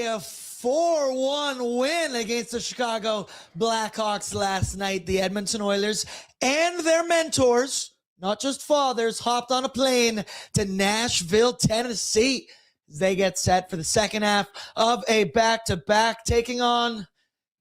a 4-1 win against the Chicago Blackhawks last night. The Edmonton Oilers and their mentors, not just fathers, hopped on a plane to Nashville, Tennessee. They get set for the second half of a back-to-back, taking on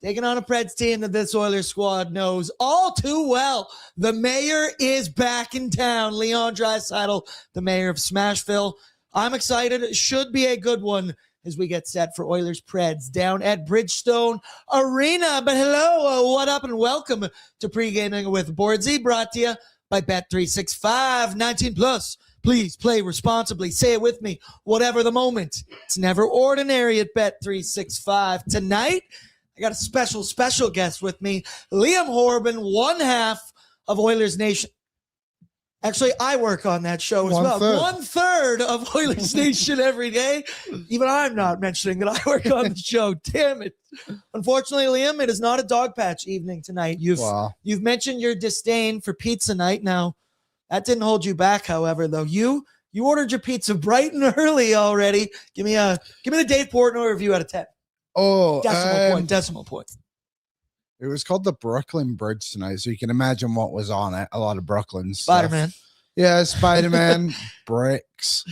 a Preds team that this Oilers squad knows all too well. The mayor is back in town. Leon Draisaitl, the mayor of Smashville. I'm excited. It should be a good one as we get set for Oilers Preds down at Bridgestone Arena. But hello, what up, and welcome to Pregaming with Bordzy, brought to you by Bet365. 19 plus. Please play responsibly. Say it with me. Whatever the moment, it's never ordinary at Bet365. Tonight, I got a special guest with me, Liam Horrobin, one half of Oilersnation. Actually, I work on that show as well. 1/3 of Oilersnation every day. Even I'm not mentioning that I work on the show. Damn it. Unfortunately, Liam, it is not a dog patch evening tonight. You've mentioned your disdain for pizza night. Now, that didn't hold you back, however, though. You ordered your pizza bright and early already. Give me the Dave Portnoy review out of 10. Oh, decimal point. It was called the Brooklyn Bridge tonight, so you can imagine what was on it. A lot of Brooklyn stuff. Spider-Man. Yeah, Spider-Man, bricks.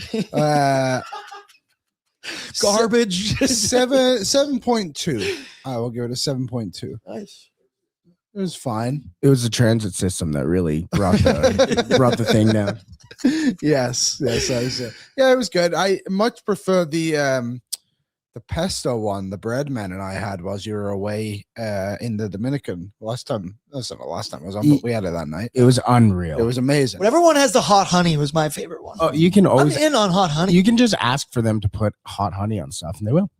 Garbage. 7.2. I will give it a 7.2. Nice. It was fine. It was the transit system that really brought the thing down. Yes. Yeah, it was good. I much prefer the pesto one the breadman and I had while you were away in the Dominican last time. That's not the last time I was on, but we had it that night. It was unreal. It was amazing. Whatever one has the hot honey was my favorite one. Oh, you can always I'm in on hot honey. You can just ask for them to put hot honey on stuff, and they will.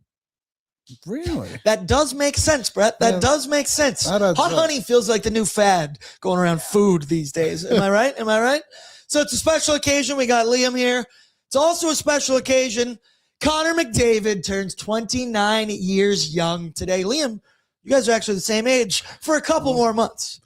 Really? That does make sense, Brett. That does make sense. Hot honey feels like the new fad going around food these days. Am I right? So it's a special occasion. We got Liam here. It's also a special occasion. Connor McDavid turns 29 years young today. Liam, you guys are actually the same age for a couple more months.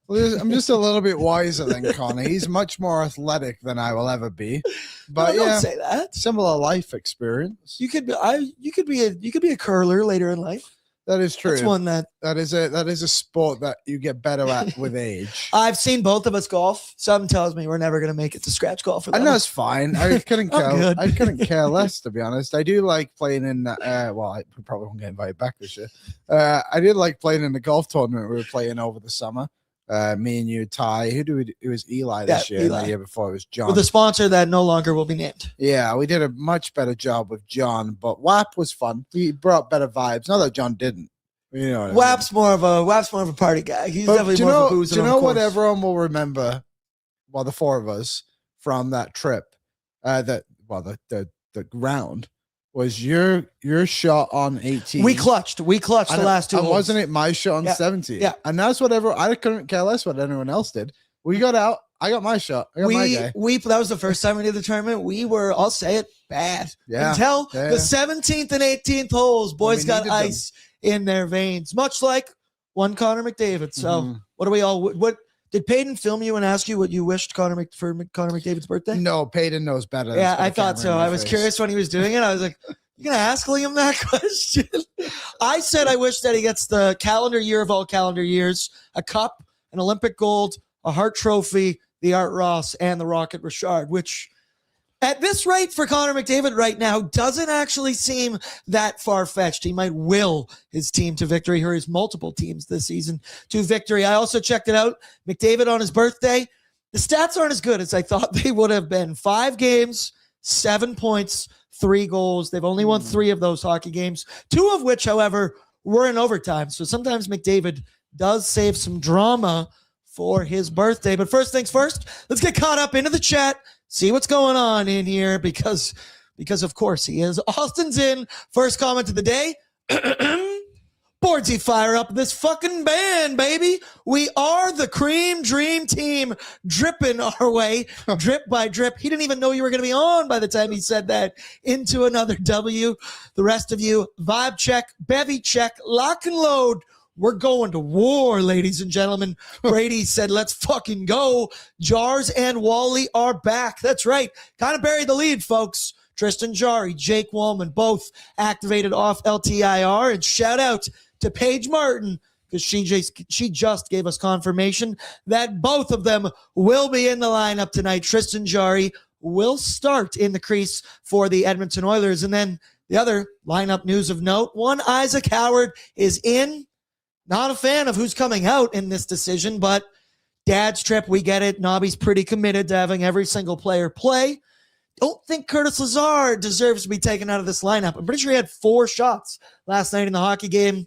Well, I'm just a little bit wiser than Connor. He's much more athletic than I will ever be. But don't say that. Similar life experience. You could be a curler later in life. That is true. That's one that is a sport that you get better at with age. I've seen both of us golf. Something tells me we're never going to make it to scratch golf. I know, it's fine. I couldn't care. I couldn't care less, to be honest. I do like playing in. Well, I probably won't get invited back this year. I did like playing in the golf tournament we were playing over the summer. Me and you, Ty. It was Eli this year. Eli. The year before it was John. With a sponsor that no longer will be named. Yeah, we did a much better job with John, but WAP was fun. He brought better vibes. Not that John didn't. You know, WAP's more of a party guy. He's definitely more of a boozer. Do you know what everyone will remember? Well, the four of us from that trip. The round was your shot on 18. We clutched the last two. And wasn't it my shot on 17? Yeah. And that's whatever. I couldn't care less what anyone else did. We got out. I got my shot. I got my guy. That was the first time we did the tournament. We were, I'll say it, bad. Yeah. Until the 17th and 18th holes, boys got ice in their veins, much like one Connor McDavid. So what did Peyton film you and ask you what you wished for Connor McDavid's birthday? No, Peyton knows better. Yeah, I thought so. I was curious when he was doing it. I was like, you gonna ask Liam that question? I said I wish that he gets the calendar year of all calendar years, a cup, an Olympic gold, a Hart Trophy, the Art Ross, and the Rocket Richard, which at this rate for Connor McDavid right now doesn't actually seem that far-fetched. He might will his team to victory, or his multiple teams this season to victory. I also checked it out. McDavid on his birthday, the stats aren't as good as I thought they would have been. 5 games, 7 points, 3 goals. They've only won 3 of those hockey games, 2 of which, however, were in overtime. So sometimes McDavid does save some drama for his birthday. But first things first, let's get caught up into the chat. See what's going on in here because of course he is. Austin's in. First comment of the day. Bordzy, fire up this fucking band, baby. We are the cream dream team, dripping our way, drip by drip. He didn't even know you were going to be on by the time he said that. Into another W. The rest of you, vibe check, bevy check, lock and load. We're going to war, ladies and gentlemen. Brady said, let's fucking go. Jars and Wally are back. That's right. Kind of buried the lead, folks. Tristan Jarry, Jake Walman, both activated off LTIR. And shout out to Paige Martin, because she just gave us confirmation that both of them will be in the lineup tonight. Tristan Jarry will start in the crease for the Edmonton Oilers. And then the other lineup news of note, one Isaac Howard is in. Not a fan of who's coming out in this decision, but dad's trip, we get it. Nobby's pretty committed to having every single player play. Don't think Curtis Lazar deserves to be taken out of this lineup. I'm pretty sure he had 4 shots last night in the hockey game.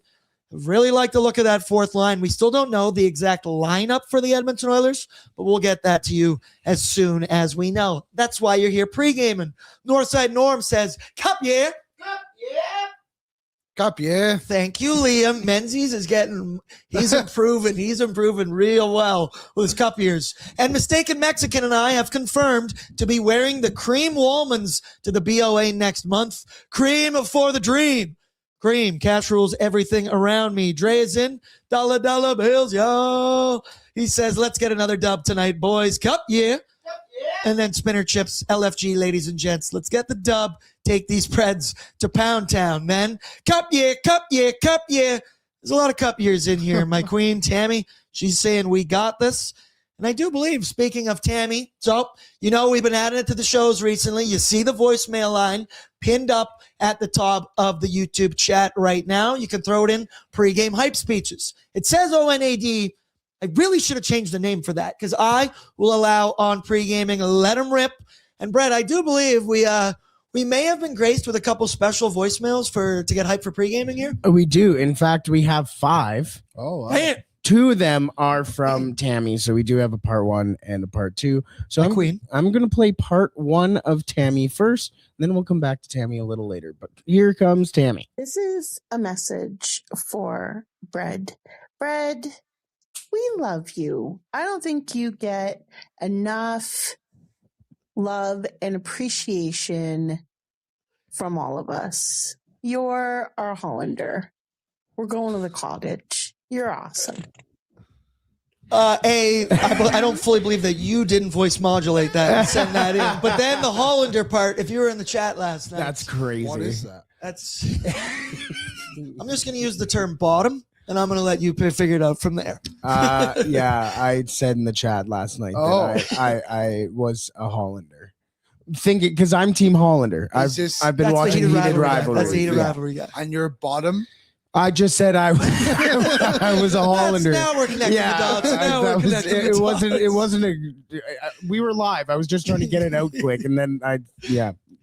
Really like the look of that fourth line. We still don't know the exact lineup for the Edmonton Oilers, but we'll get that to you as soon as we know. That's why you're here pregaming. Northside Norm says, Cup, yeah. Cup, yeah. Cup, yeah. Thank you, Liam. Menzies is he's improving real well with his cup years. And Mistaken Mexican and I have confirmed to be wearing the cream Walmans to the BOA next month. Cream for the dream. Cream, cash rules everything around me. Dre is in. Dollar bills, yo. He says, let's get another dub tonight, boys. Cup, yeah. Cup, yeah. And then Spinner Chips, LFG, ladies and gents. Let's get the dub. Take these Preds to Pound Town, man. Cup, yeah, cup, yeah, cup, yeah. There's a lot of cup years in here. My queen, Tammy, she's saying we got this. And I do believe, speaking of Tammy, so, we've been adding it to the shows recently. You see the voicemail line pinned up at the top of the YouTube chat right now. You can throw it in pregame hype speeches. It says ONAD. I really should have changed the name for that because I will allow on pregaming, let them rip. And Brett, I do believe we may have been graced with a couple special voicemails to get hype for pregaming here. We do. In fact, we have 5. Oh, wow. Man. 2 of them are from Tammy, so we do have a part 1 and a part 2. So I'm going to play part 1 of Tammy first, and then we'll come back to Tammy a little later. But here comes Tammy. This is a message for Bread. Bread, we love you. I don't think you get enough love and appreciation from all of us. You're our Hollander. We're going to the cottage. You're awesome. I don't fully believe that you didn't voice modulate that and send that in. But then the Hollander part, if you were in the chat last night. That's crazy. What is that? I'm just going to use the term bottom, and I'm going to let you figure it out from there. Yeah, I said in the chat last night that I was a Hollander. Thinking, because I'm Team Hollander. I've been watching heated rivalry. That's the heated rivalry guy. And you're bottom? I just said I was a Hollander. Now we're connecting the dots. It wasn't we were live. I was just trying to get it out quick, and then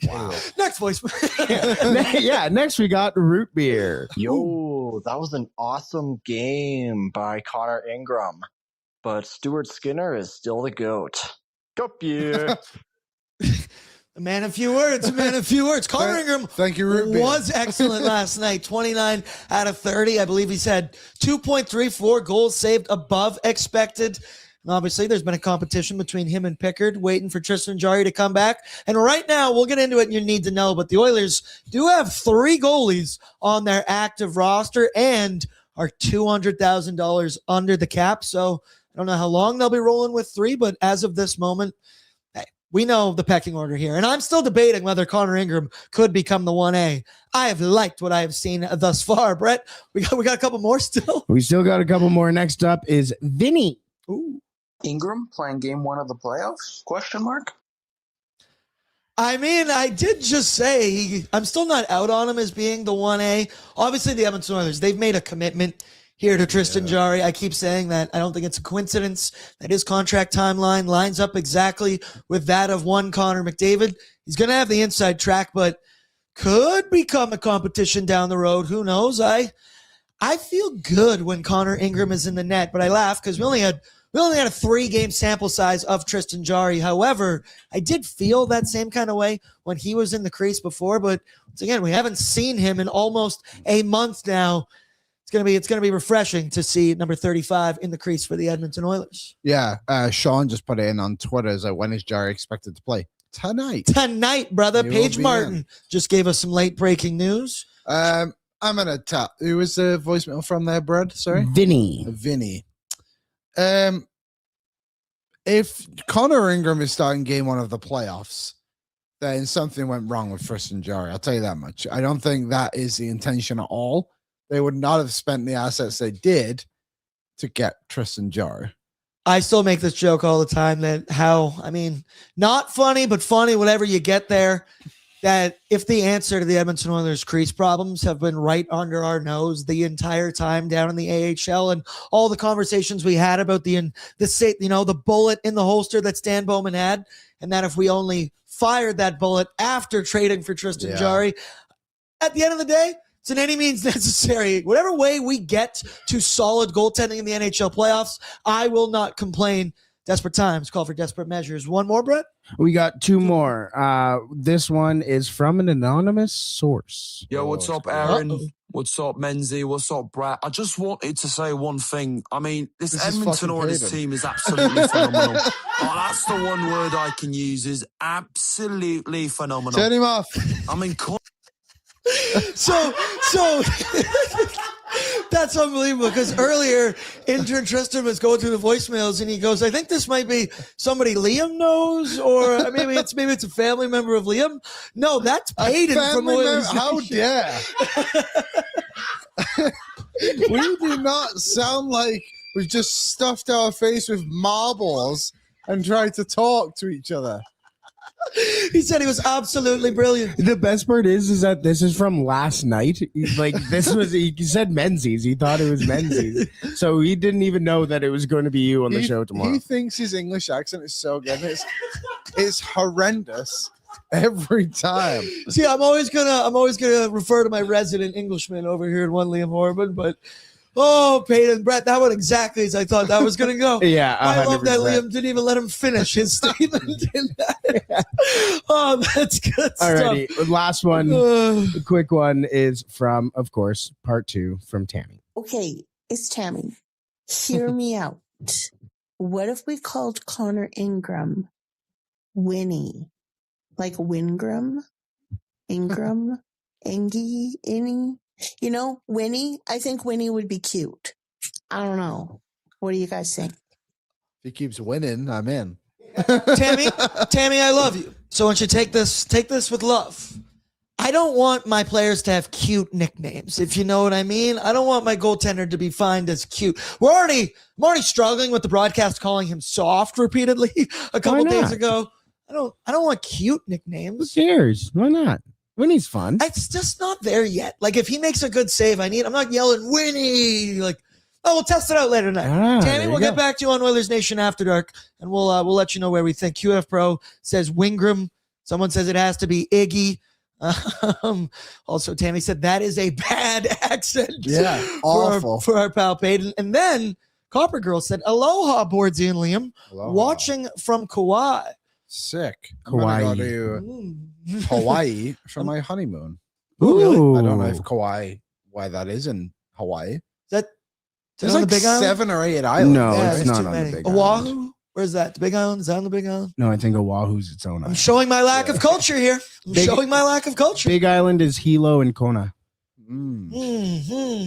Wow. Next voice. Next we got root beer. Yo, that was an awesome game by Connor Ingram, but Stuart Skinner is still the GOAT. Cup year. A man of few words. Connor Ingram Thank you, root beer. Was excellent last night. 29 out of 30. I believe he's had 2.34 goals saved above expected. And obviously, there's been a competition between him and Pickard, waiting for Tristan Jarry to come back. And right now, we'll get into it and you need to know, but the Oilers do have 3 goalies on their active roster and are $200,000 under the cap. So I don't know how long they'll be rolling with 3, but as of this moment, we know the pecking order here. And I'm still debating whether Connor Ingram could become the 1A. I have liked what I have seen thus far. Brett, we got a couple more still. We still got a couple more. Next up is Vinny. Ooh. Ingram playing game 1 of the playoffs? Question mark. I mean, I did just say I'm still not out on him as being the 1A. Obviously, the Edmonton Oilers, they've made a commitment here to Tristan Jarry. I keep saying that. I don't think it's a coincidence that his contract timeline lines up exactly with that of one Connor McDavid. He's going to have the inside track, but could become a competition down the road. Who knows? I feel good when Connor Ingram is in the net, but I laugh because we only had a 3-game sample size of Tristan Jarry. However, I did feel that same kind of way when he was in the crease before, but once again, we haven't seen him in almost a month now. It's gonna be refreshing to see number 35 in the crease for the Edmonton Oilers. Yeah, Sean just put it in on Twitter. Is when is Jarry expected to play? Tonight, brother. He Paige Martin just gave us some late breaking news. I'm gonna tap. Who was the voicemail from there, Brad? Sorry, Vinny. If Connor Ingram is starting game 1 of the playoffs, then something went wrong with Tristan Jarry. I'll tell you that much. I don't think that is the intention at all. They would not have spent the assets they did to get Tristan Jarry. I still make this joke all the time that not funny, but funny, whatever you get there, that if the answer to the Edmonton Oilers crease problems have been right under our nose the entire time down in the AHL and all the conversations we had about the bullet in the holster that Stan Bowman had, and that if we only fired that bullet after trading for Tristan Jarry, at the end of the day, it's in any means necessary. Whatever way we get to solid goaltending in the NHL playoffs, I will not complain. Desperate times call for desperate measures. One more, Brett? We got two more. This one is from an anonymous source. Yo, what's up, Aaron? Uh-oh. What's up, Menzie? What's up, Brett? I just wanted to say one thing. I mean, this This is Edmonton fucking Oilers Hayden. team is absolutely phenomenal. Oh, that's the one word I can use, is absolutely phenomenal. Turn him off. I mean, So that's unbelievable, because earlier intern Tristan was going through the voicemails and he goes, I think this might be somebody Liam knows, or maybe it's a family member of Liam. No, that's Peyton from Oilers. How dare. We do not sound like we've just stuffed our face with marbles and tried to talk to each other. He said he was absolutely brilliant. The best part is that this is from last night. He said Menzies. He thought it was Menzies. So he didn't even know that it was going to be you on the show tomorrow. He thinks his English accent is so good. It's horrendous every time. See, I'm always gonna refer to my resident Englishman over here in one Liam Horrobin, but Peyton, Brett, that went exactly as I thought that was gonna go. Yeah, I love that 100%. Liam didn't even let him finish his statement. Oh, that's good Alrighty, stuff. last one. The quick one is from, of course, part 2 from Tammy. Okay, it's Tammy. Hear me out. What if we called Connor Ingram Winnie? Like Wingram? Ingram? Ingy? Innie? You know, Winnie? I think Winnie would be cute. I don't know. What do you guys think? If he keeps winning, I'm in. Tammy, I love you. So why don't you take this with love? I don't want my players to have cute nicknames, if you know what I mean. I don't want my goaltender to be defined as cute. I'm already struggling with the broadcast calling him soft repeatedly a couple days ago. I don't want cute nicknames. Who cares? Why not? Winnie's fun. It's just not there yet. Like, if he makes a good save, I'm not yelling Winnie. Like, we'll test it out later tonight. Tammy, we'll get back to you on Oilers Nation After Dark, and we'll let you know where we think. QF Pro says Wingram. Someone says it has to be Iggy. Also, Tammy said that is a bad accent. Yeah, awful. For our pal Peyton. And then Copper Girl said, Aloha, Bordzy and Liam. Aloha. Watching from Kauai. Sick. Kauai. I'm gonna go to Hawaii for my honeymoon. Ooh. I don't know if Kauai, why that is in Hawaii. There's There's on like the Big Island? 7 or 8 islands. No, Yeah, it's there's not too on many. the Big Oahu? Island. Where's that? The Big Island? Is that on the Big Island? No, I think Oahu's its own I'm island. showing my lack of culture here. Showing my lack of culture. Big Island is Hilo and Kona.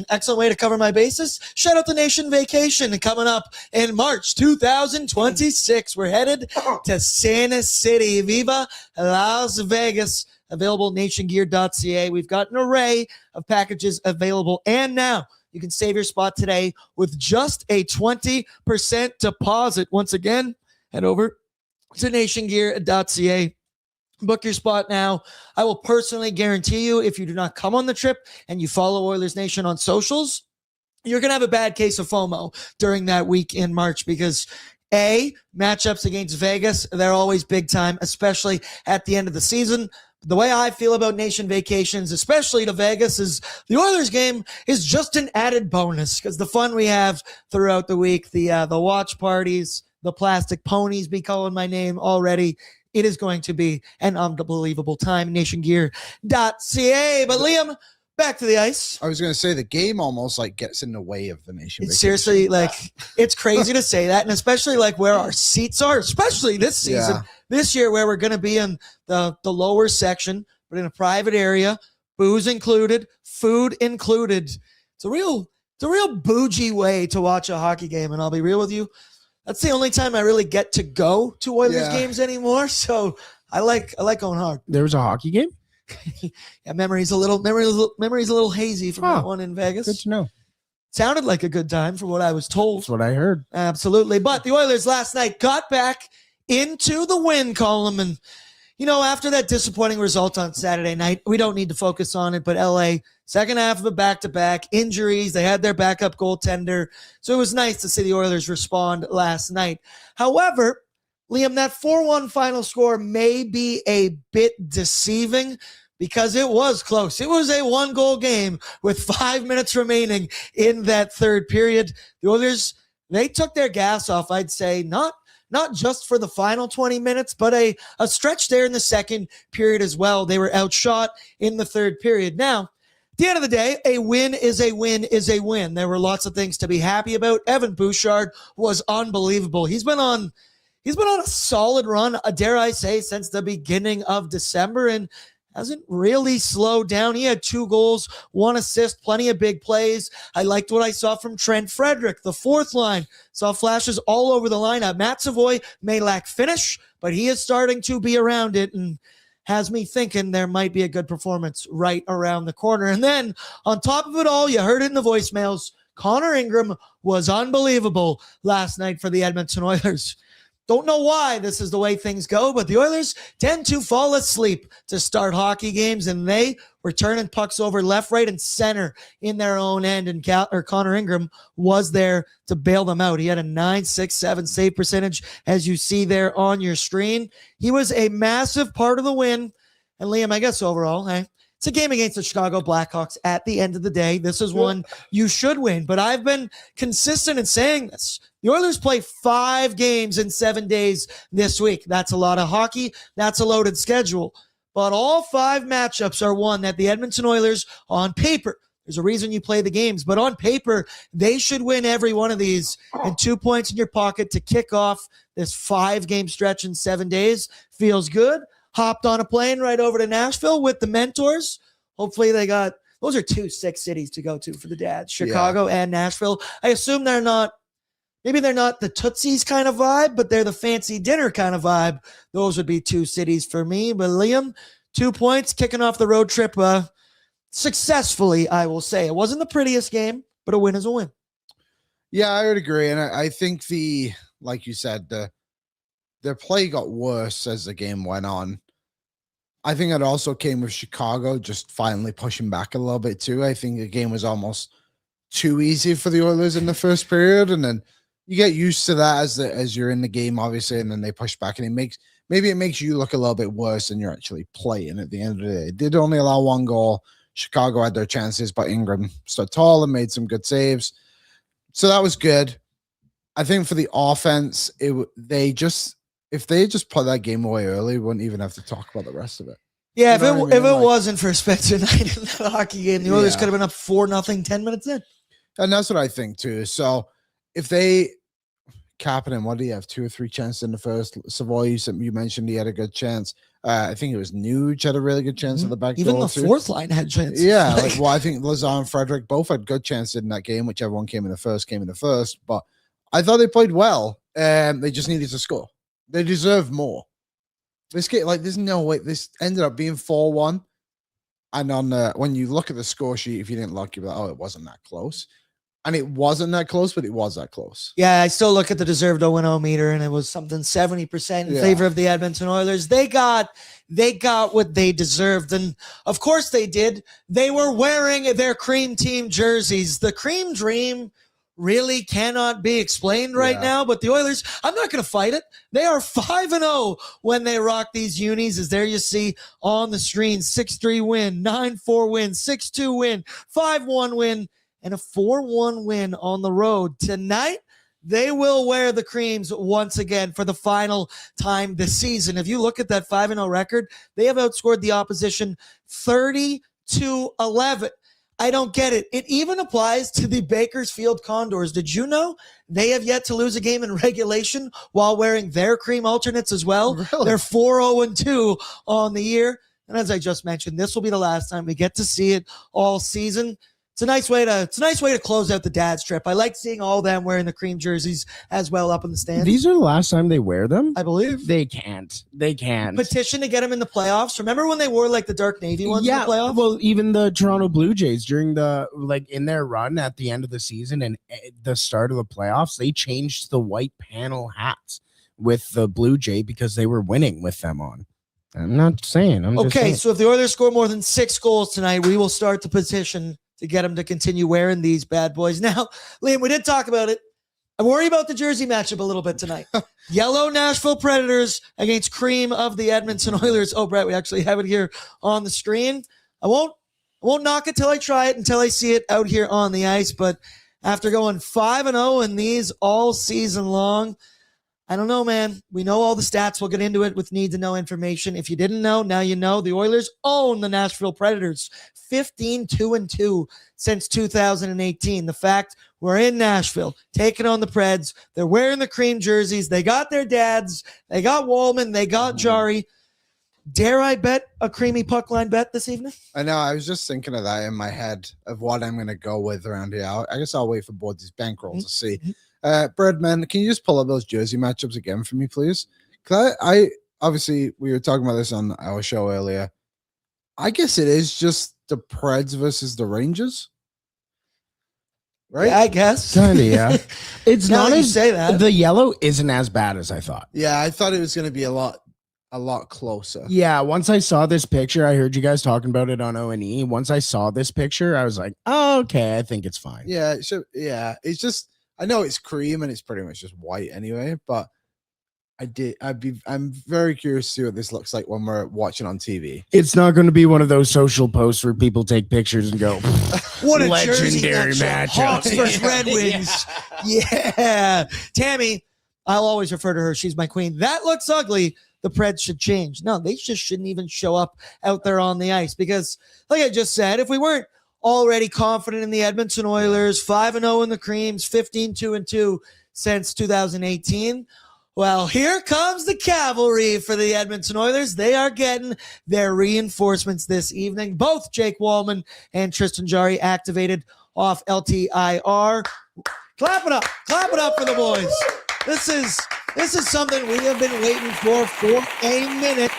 Excellent way to cover my bases. Shout out the Nation Vacation coming up in March 2026. We're headed to Santa City. Viva Las Vegas. Available nationgear.ca. We've got an array of packages available. And now you can save your spot today with just a 20% deposit. Once again, head over to nationgear.ca. Book your spot now. I will personally guarantee you, if you do not come on the trip and you follow Oilers Nation on socials, you're going to have a bad case of FOMO during that week in March, because matchups against Vegas, they're always big time, especially at the end of the season. The way I feel about Nation vacations, especially to Vegas, is the Oilers game is just an added bonus, because the fun we have throughout the week, the watch parties, the plastic ponies be calling my name already. It is going to be an unbelievable time. nationgear.ca. But Liam, back to the ice. I was going to say the game almost like gets in the way of the Nation. It's seriously, like, it's crazy to say that, and especially like where our seats are, especially this season, this year, where we're going to be in the lower section, but in a private area, booze included, food included. It's a real bougie way to watch a hockey game, and I'll be real with you. That's the only time I really get to go to Oilers games anymore. So I like going hard. There was a hockey game? Yeah, memory's a little hazy from that one in Vegas. Good to know. Sounded like a good time from what I was told. That's what I heard. Absolutely. But the Oilers last night got back into the win column. And, after that disappointing result on Saturday night, we don't need to focus on it, but LA, second half of a back-to-back, injuries, they had their backup goaltender. So it was nice to see the Oilers respond last night. However, Liam, that 4-1 final score may be a bit deceiving because it was close. It was a one-goal game with 5 minutes remaining in that third period. The Oilers, they took their gas off, I'd say, not just for the final 20 minutes, but a stretch there in the second period as well. They were outshot in the third period. Now, at the end of the day, a win is a win is a win. There were lots of things to be happy about. Evan Bouchard was unbelievable. He's been on a solid run, dare I say, since the beginning of December, and hasn't really slowed down. He had 2 goals, 1 assist, plenty of big plays. I liked what I saw from Trent Frederick, the fourth line. Saw flashes all over the lineup. Matt Savoy may lack finish, but he is starting to be around it and has me thinking there might be a good performance right around the corner. And then on top of it all, you heard it in the voicemails, Connor Ingram was unbelievable last night for the Edmonton Oilers. Don't know why this is the way things go, but the Oilers tend to fall asleep to start hockey games, and they were turning pucks over left, right, and center in their own end, and Connor Ingram was there to bail them out. He had a .967 save percentage, as you see there on your screen. He was a massive part of the win, and Liam, I guess overall, it's a game against the Chicago Blackhawks at the end of the day. This is one you should win, but I've been consistent in saying this. The Oilers play 5 games in 7 days this week. That's a lot of hockey. That's a loaded schedule. But all 5 matchups are one that the Edmonton Oilers, on paper, there's a reason you play the games, but on paper, they should win every one of these, and 2 points in your pocket to kick off this 5-game stretch in 7 days. Feels good. Hopped on a plane right over to Nashville with the mentors. Hopefully those are 2 sick cities to go to for the dads, Chicago and Nashville. I assume maybe they're not the Tootsies kind of vibe, but they're the fancy dinner kind of vibe. Those would be 2 cities for me. But Liam, 2 points, kicking off the road trip successfully, I will say. It wasn't the prettiest game, but a win is a win. Yeah, I would agree. And I think like you said, their play got worse as the game went on. I think it also came with Chicago just finally pushing back a little bit too. I think the game was almost too easy for the Oilers in the first period, and then you get used to that as you're in the game, obviously, and then they push back, and it makes you look a little bit worse than you're actually playing at the end of the day. It did only allow 1 goal. Chicago had their chances, but Ingram stood tall and made some good saves. So that was good. I think for the offense, if they just put that game away early, we wouldn't even have to talk about the rest of it. Yeah, if it wasn't for Spencer Knight in that hockey game, the Oilers could have been up 4-0 10 minutes in. And that's what I think too. So if they Kapanen, what did he have? 2 or 3 chances in the first. Savoy, you mentioned he had a good chance. I think it was Nuge had a really good chance at the back. Even goal the fourth line had chances. Yeah, I think Lazar and Frederick both had good chances in that game, whichever one came in the first. But I thought they played well. They just needed to score. They deserve more. This game, there's no way. This ended up being 4-1. And when you look at the score sheet, if you didn't look, you'd be like, oh, it wasn't that close. And it wasn't that close, but it was that close. Yeah, I still look at the deserved O&O meter, and it was something 70% in favor of the Edmonton Oilers. They got what they deserved, and of course they did. They were wearing their cream team jerseys. The cream dream really cannot be explained right now, but the Oilers, I'm not going to fight it. They are 5-0 when they rock these unis, as there you see on the screen. 6-3 win, 9-4 win, 6-2 win, 5-1 win, and a 4-1 win on the road. Tonight, they will wear the creams once again for the final time this season. If you look at that 5-0 record, they have outscored the opposition 30-11. I don't get it. It even applies to the Bakersfield Condors. Did you know they have yet to lose a game in regulation while wearing their cream alternates as well? Really? They're 4-0-2 on the year. And as I just mentioned, this will be the last time we get to see it all season. It's a nice way to close out the dad's trip. I like seeing all them wearing the cream jerseys as well up in the stands. These are the last time they wear them, I believe. They can't. Petition to get them in the playoffs. Remember when they wore like the dark navy ones in the playoffs? Well, even the Toronto Blue Jays during in their run at the end of the season and the start of the playoffs, they changed the white panel hats with the Blue Jay because they were winning with them on. I'm not saying. Just saying. So if the Oilers score more than 6 goals tonight, we will start the petition to get them to continue wearing these bad boys. Now, Liam, we did talk about it. I'm worried about the jersey matchup a little bit tonight. Yellow Nashville Predators against cream of the Edmonton Oilers. Oh, Brett, we actually have it here on the screen. I won't knock it till I try it, until I see it out here on the ice. But after going 5-0 in these all season long, I don't know, man. We know all the stats. We'll get into it with need to know information. If you didn't know, now you know. The Oilers own the Nashville Predators, 15-2-2 since 2018. The fact we're in Nashville, taking on the Preds. They're wearing the cream jerseys. They got their dads. They got Walman. They got Jarry. Dare I bet a creamy puck line bet this evening? I know. I was just thinking of that in my head of what I'm going to go with around here. I guess I'll wait for Bordzy's bankroll to see. Breadman, can you just pull up those jersey matchups again for me, please? Because I obviously, we were talking about this on our show earlier. I guess it is just the Preds versus the Rangers, right? Yeah, I guess. Kind of, yeah. It's Now not that you as say that. the yellow isn't as bad as I thought. Yeah, I thought it was going to be a lot closer. Yeah, once I saw this picture, I heard you guys talking about it on O&E. Once I saw this picture, I was like, oh, okay, I think it's fine. Yeah, it's just, I know it's cream and it's pretty much just white anyway, but I'm very curious to see what this looks like when we're watching on TV. It's not going to be one of those social posts where people take pictures and go, what a legendary matchup. Hawks versus Red Wings. Yeah. Tammy, I'll always refer to her. She's my queen. That looks ugly. The Preds should change. No, they just shouldn't even show up out there on the ice because, like I just said, if we weren't already confident in the Edmonton Oilers, 5-0 in the Creams, 15-2-2 since 2018. Well, here comes the cavalry for the Edmonton Oilers. They are getting their reinforcements this evening. Both Jake Walman and Tristan Jarry activated off LTIR. Clap it up for the boys. This is something we have been waiting for a minute.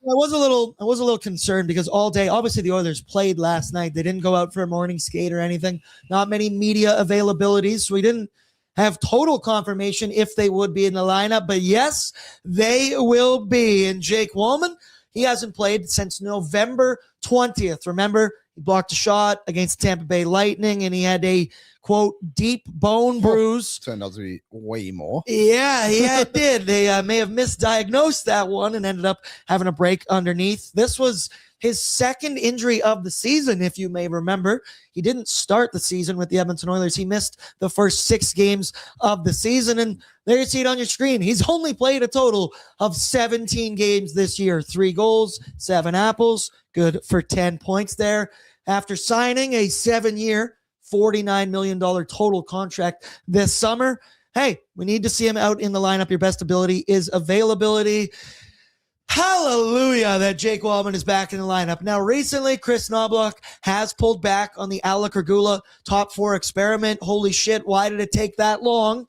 I was a little concerned because all day, obviously the Oilers played last night. They didn't go out for a morning skate or anything. Not many media availabilities, so we didn't have total confirmation if they would be in the lineup. But yes, they will be. And Jake Walman, he hasn't played since November 20th. Remember, he blocked a shot against Tampa Bay Lightning, and he had a, quote, deep bone bruise. Turned out to be way more. Yeah, it did. They may have misdiagnosed that one and ended up having a break underneath. This was his second injury of the season, if you may remember. He didn't start the season with the Edmonton Oilers. He missed the first 6 games of the season, and there you see it on your screen. He's only played a total of 17 games this year. 3 goals, 7 apples, good for 10 points there. After signing a 7-year, $49 million total contract this summer, hey, we need to see him out in the lineup. Your best ability is availability. Hallelujah that Jake Walman is back in the lineup. Now, recently, Chris Knobloch has pulled back on the Alec Regula top 4 experiment. Holy shit, why did it take that long?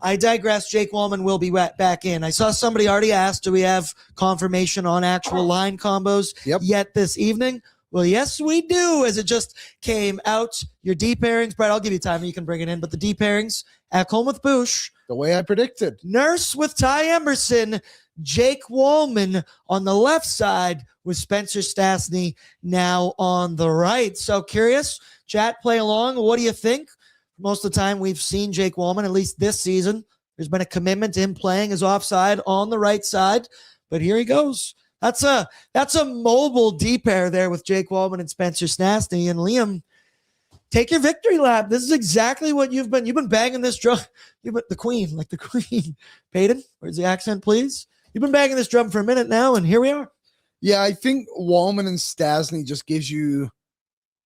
I digress. Jake Walman will be back in. I saw somebody already asked, do we have confirmation on actual line combos yet this evening? Well, yes, we do, as it just came out. Your D pairings, Brett, I'll give you time. You can bring it in. But the D pairings, Ekholm with Bush. The way I predicted. Nurse with Ty Emerson. Jake Walman on the left side with Spencer Stastny now on the right. So curious, chat, play along. What do you think? Most of the time we've seen Jake Walman, at least this season, there's been a commitment to him playing his offside on the right side. But here he goes. That's a mobile D pair there with Jake Walman and Spencer Stastny. And Liam, take your victory lap. This is exactly what you've been banging this drum. The queen, like the queen. Peyton, where's the accent, please? You've been banging this drum for a minute now, and here we are. Yeah, I think Walman and Stastny just gives you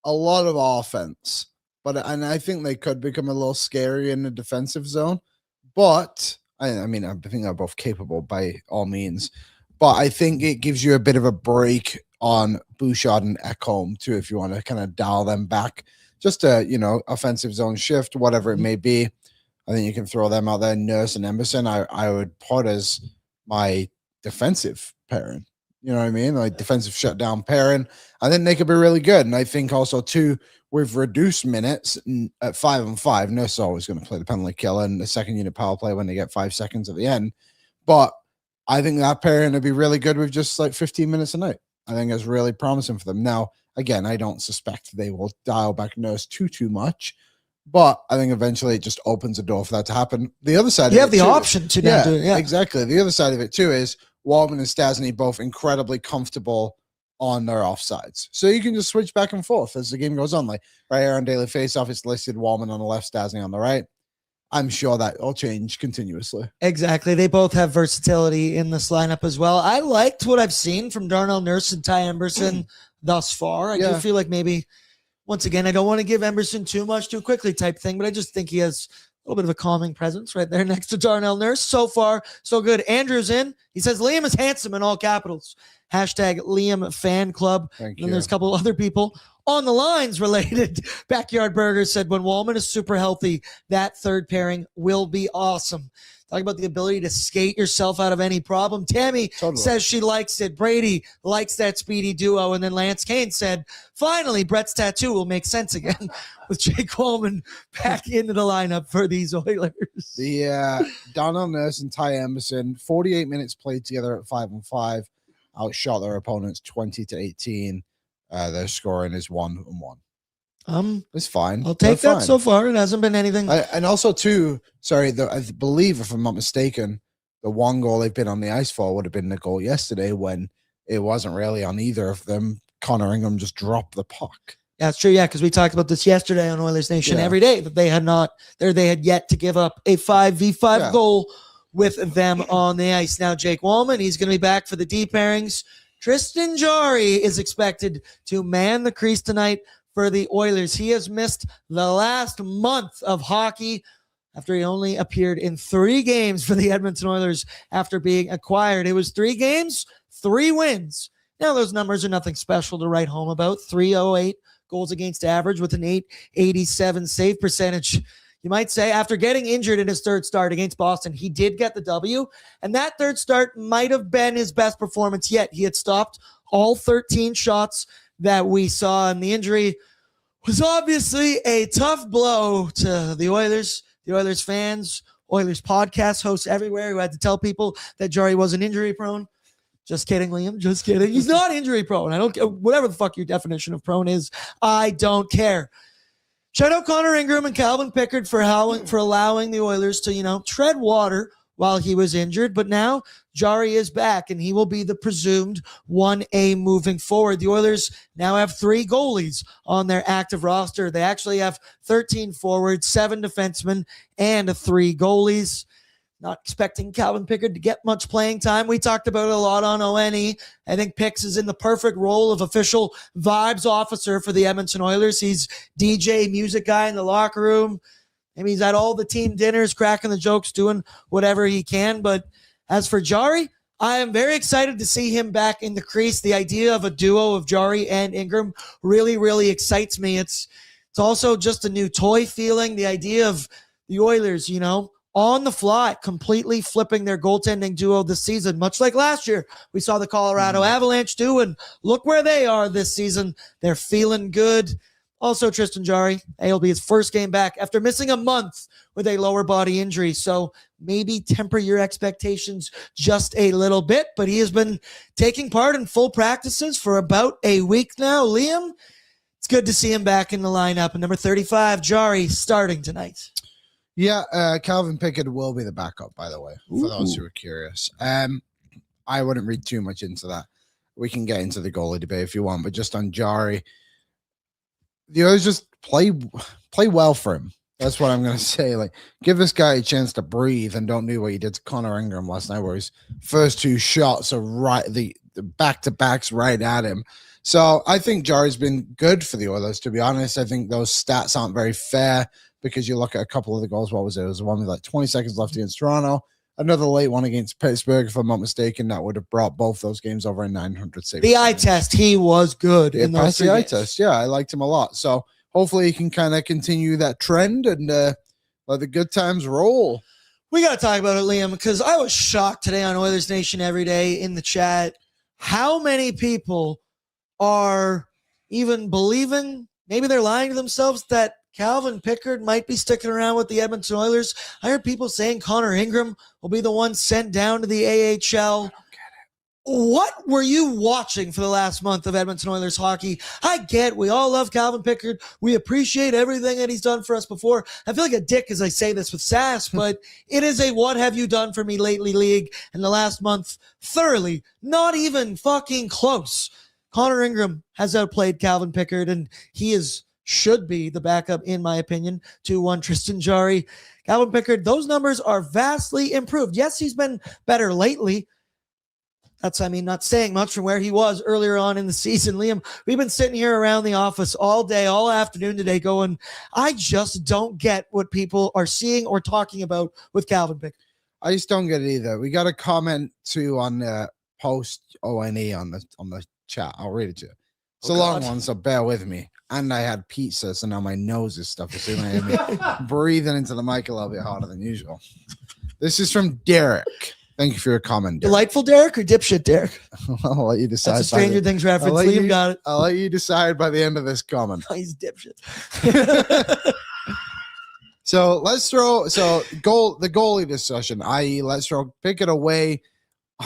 a lot of offense, and I think they could become a little scary in the defensive zone. But I think they're both capable by all means. But I think it gives you a bit of a break on Bouchard and Ekholm too, if you want to kind of dial them back. Just a, offensive zone shift, whatever it may be. I think you can throw them out there. Nurse and Emerson, I would put as my defensive pairing. You know what I mean? Like defensive shutdown pairing. I think they could be really good. And I think also, too, with reduced minutes at 5-on-5, Nurse is always going to play the penalty killer and the second unit power play when they get 5 seconds at the end. But I think that pairing would be really good with just like 15 minutes a night. I think it's really promising for them. Now, again, I don't suspect they will dial back Nurse too much, but I think eventually it just opens the door for that to happen. The other side, you have the option to now do it. Yeah, exactly. The other side of it too is Walman and Stasny both incredibly comfortable on their offsides, so you can just switch back and forth as the game goes on. Like right here on daily faceoff, it's listed Walman on the left, Stasny on the right. I'm sure that will change continuously. Exactly. They both have versatility in this lineup as well. I liked what I've seen from Darnell Nurse and Ty Emberson thus far. I do feel like maybe, once again, I don't want to give Emberson too much too quickly type thing, but I just think he has a little bit of a calming presence right there next to Darnell Nurse. So far, so good. Andrew's in. He says, Liam is handsome in all capitals. Hashtag Liam fan club. Thank and you. There's a couple other people on the lines related. Backyard Burger said, when Walman is super healthy, that third pairing will be awesome. Talk about the ability to skate yourself out of any problem. Tammy says she likes it. Brady likes that speedy duo. And then Lance Kane said, finally, Brett's tattoo will make sense again with Jake Walman back into the lineup for these Oilers. The Darnell Nurse and Ty Emerson, 48 minutes played together at 5-on-5, outshot their opponents 20-18. Their scoring is 1-1. It's fine. I'll take that so far. It hasn't been anything. And also, too, I believe, if I'm not mistaken, the one goal they've been on the ice for would have been the goal yesterday when it wasn't really on either of them. Connor Ingram just dropped the puck. Yeah, it's true. Yeah, because we talked about this yesterday on Oilersnation every day that they had yet to give up a 5v5 goal with them on the ice. Now, Jake Walman, he's going to be back for the D pairings. Tristan Jarry is expected to man the crease tonight for the Oilers. He has missed the last month of hockey after he only appeared in 3 games for the Edmonton Oilers after being acquired. It was 3 games, 3 wins. Now, those numbers are nothing special to write home about. 308 goals against average with an 887 save percentage. You might say after getting injured in his third start against Boston, he did get the W, and that third start might have been his best performance yet. He had stopped all 13 shots that we saw, and the injury was obviously a tough blow to the Oilers fans, Oilers podcast hosts everywhere who had to tell people that Jarry wasn't injury prone. Just kidding, Liam. Just kidding. He's not injury prone. I don't care. Whatever the fuck your definition of prone is, I don't care. Shout out Connor Ingram and Calvin Pickard for allowing the Oilers to, tread water while he was injured. But now Jarry is back, and he will be the presumed 1A moving forward. The Oilers now have 3 goalies on their active roster. They actually have 13 forwards, 7 defensemen, and 3 goalies. Not expecting Calvin Pickard to get much playing time. We talked about it a lot on ONE. I think Picks is in the perfect role of official vibes officer for the Edmonton Oilers. He's DJ, music guy in the locker room. Maybe he's at all the team dinners, cracking the jokes, doing whatever he can. But as for Jarry, I am very excited to see him back in the crease. The idea of a duo of Jarry and Ingram really, really excites me. It's also just a new toy feeling. The idea of the Oilers, on the fly, completely flipping their goaltending duo this season, much like last year. We saw the Colorado Avalanche do, and look where they are this season. They're feeling good. Also, Tristan Jarry, it'll be his first game back after missing a month with a lower body injury. So maybe temper your expectations just a little bit, but he has been taking part in full practices for about a week now. Liam, it's good to see him back in the lineup. And number 35, Jarry, starting tonight. Yeah, Calvin Pickard will be the backup, by the way, for those who are curious. I wouldn't read too much into that. We can get into the goalie debate if you want, but just on Jarry, the others just play well for him. That's what I'm going to say. Like, give this guy a chance to breathe and don't do what he did to Connor Ingram last night, where his first 2 shots are right, the back-to-backs right at him. So I think Jarry's been good for the Oilers, to be honest. I think those stats aren't very fair, because you look at a couple of the goals. What was it? It was the one with like 20 seconds left against Toronto, another late one against Pittsburgh, if I'm not mistaken, that would have brought both those games over in 900 saves. The eye test, he was good in those passed the eye test. Yeah, I liked him a lot. So hopefully he can kind of continue that trend and let the good times roll. We got to talk about it, Liam, because I was shocked today on Oilers Nation every day in the chat how many people are even believing, maybe they're lying to themselves, that Calvin Pickard might be sticking around with the Edmonton Oilers. I heard people saying Connor Ingram will be the one sent down to the AHL. What were you watching for the last month of Edmonton Oilers hockey? I get we all love Calvin Pickard. We appreciate everything that he's done for us before. I feel like a dick as I say this with sass, but it is a what have you done for me lately league. And the last month, thoroughly, not even fucking close. Connor Ingram has outplayed Calvin Pickard, and he should be the backup, in my opinion, to one Tristan Jarry. Calvin Pickard, those numbers are vastly improved. Yes, he's been better lately. That's, not saying much from where he was earlier on in the season. Liam, we've been sitting here around the office all day, all afternoon today going, I just don't get what people are seeing or talking about with Calvin Pickard. I just don't get it either. We got a comment too on the post ONE on the chat. I'll read it to you. It's a long one, so bear with me. And I had pizza, so now my nose is stuffed. So I hear me breathing into the mic a little bit harder than usual. This is from Derek. Thank you for your comment, Derek. Delightful Derek or dipshit Derek? I'll let you decide. That's a Stranger Things reference. Liam got it. I'll let you decide by the end of this comment. Oh, he's dipshit. So let's throw the goalie discussion, i.e. let's throw Pickard away.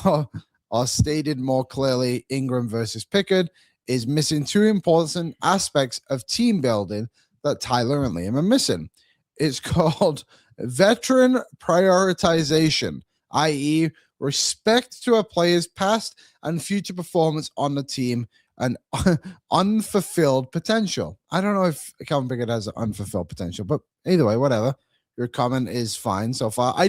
Or stated more clearly, Ingram versus Pickard is missing two important aspects of team building that Tyler and Liam are missing. It's called veteran prioritization, i.e. respect to a player's past and future performance on the team and unfulfilled potential. I don't know if Calvin Pickard has an unfulfilled potential, but either way, whatever. Your comment is fine so far. I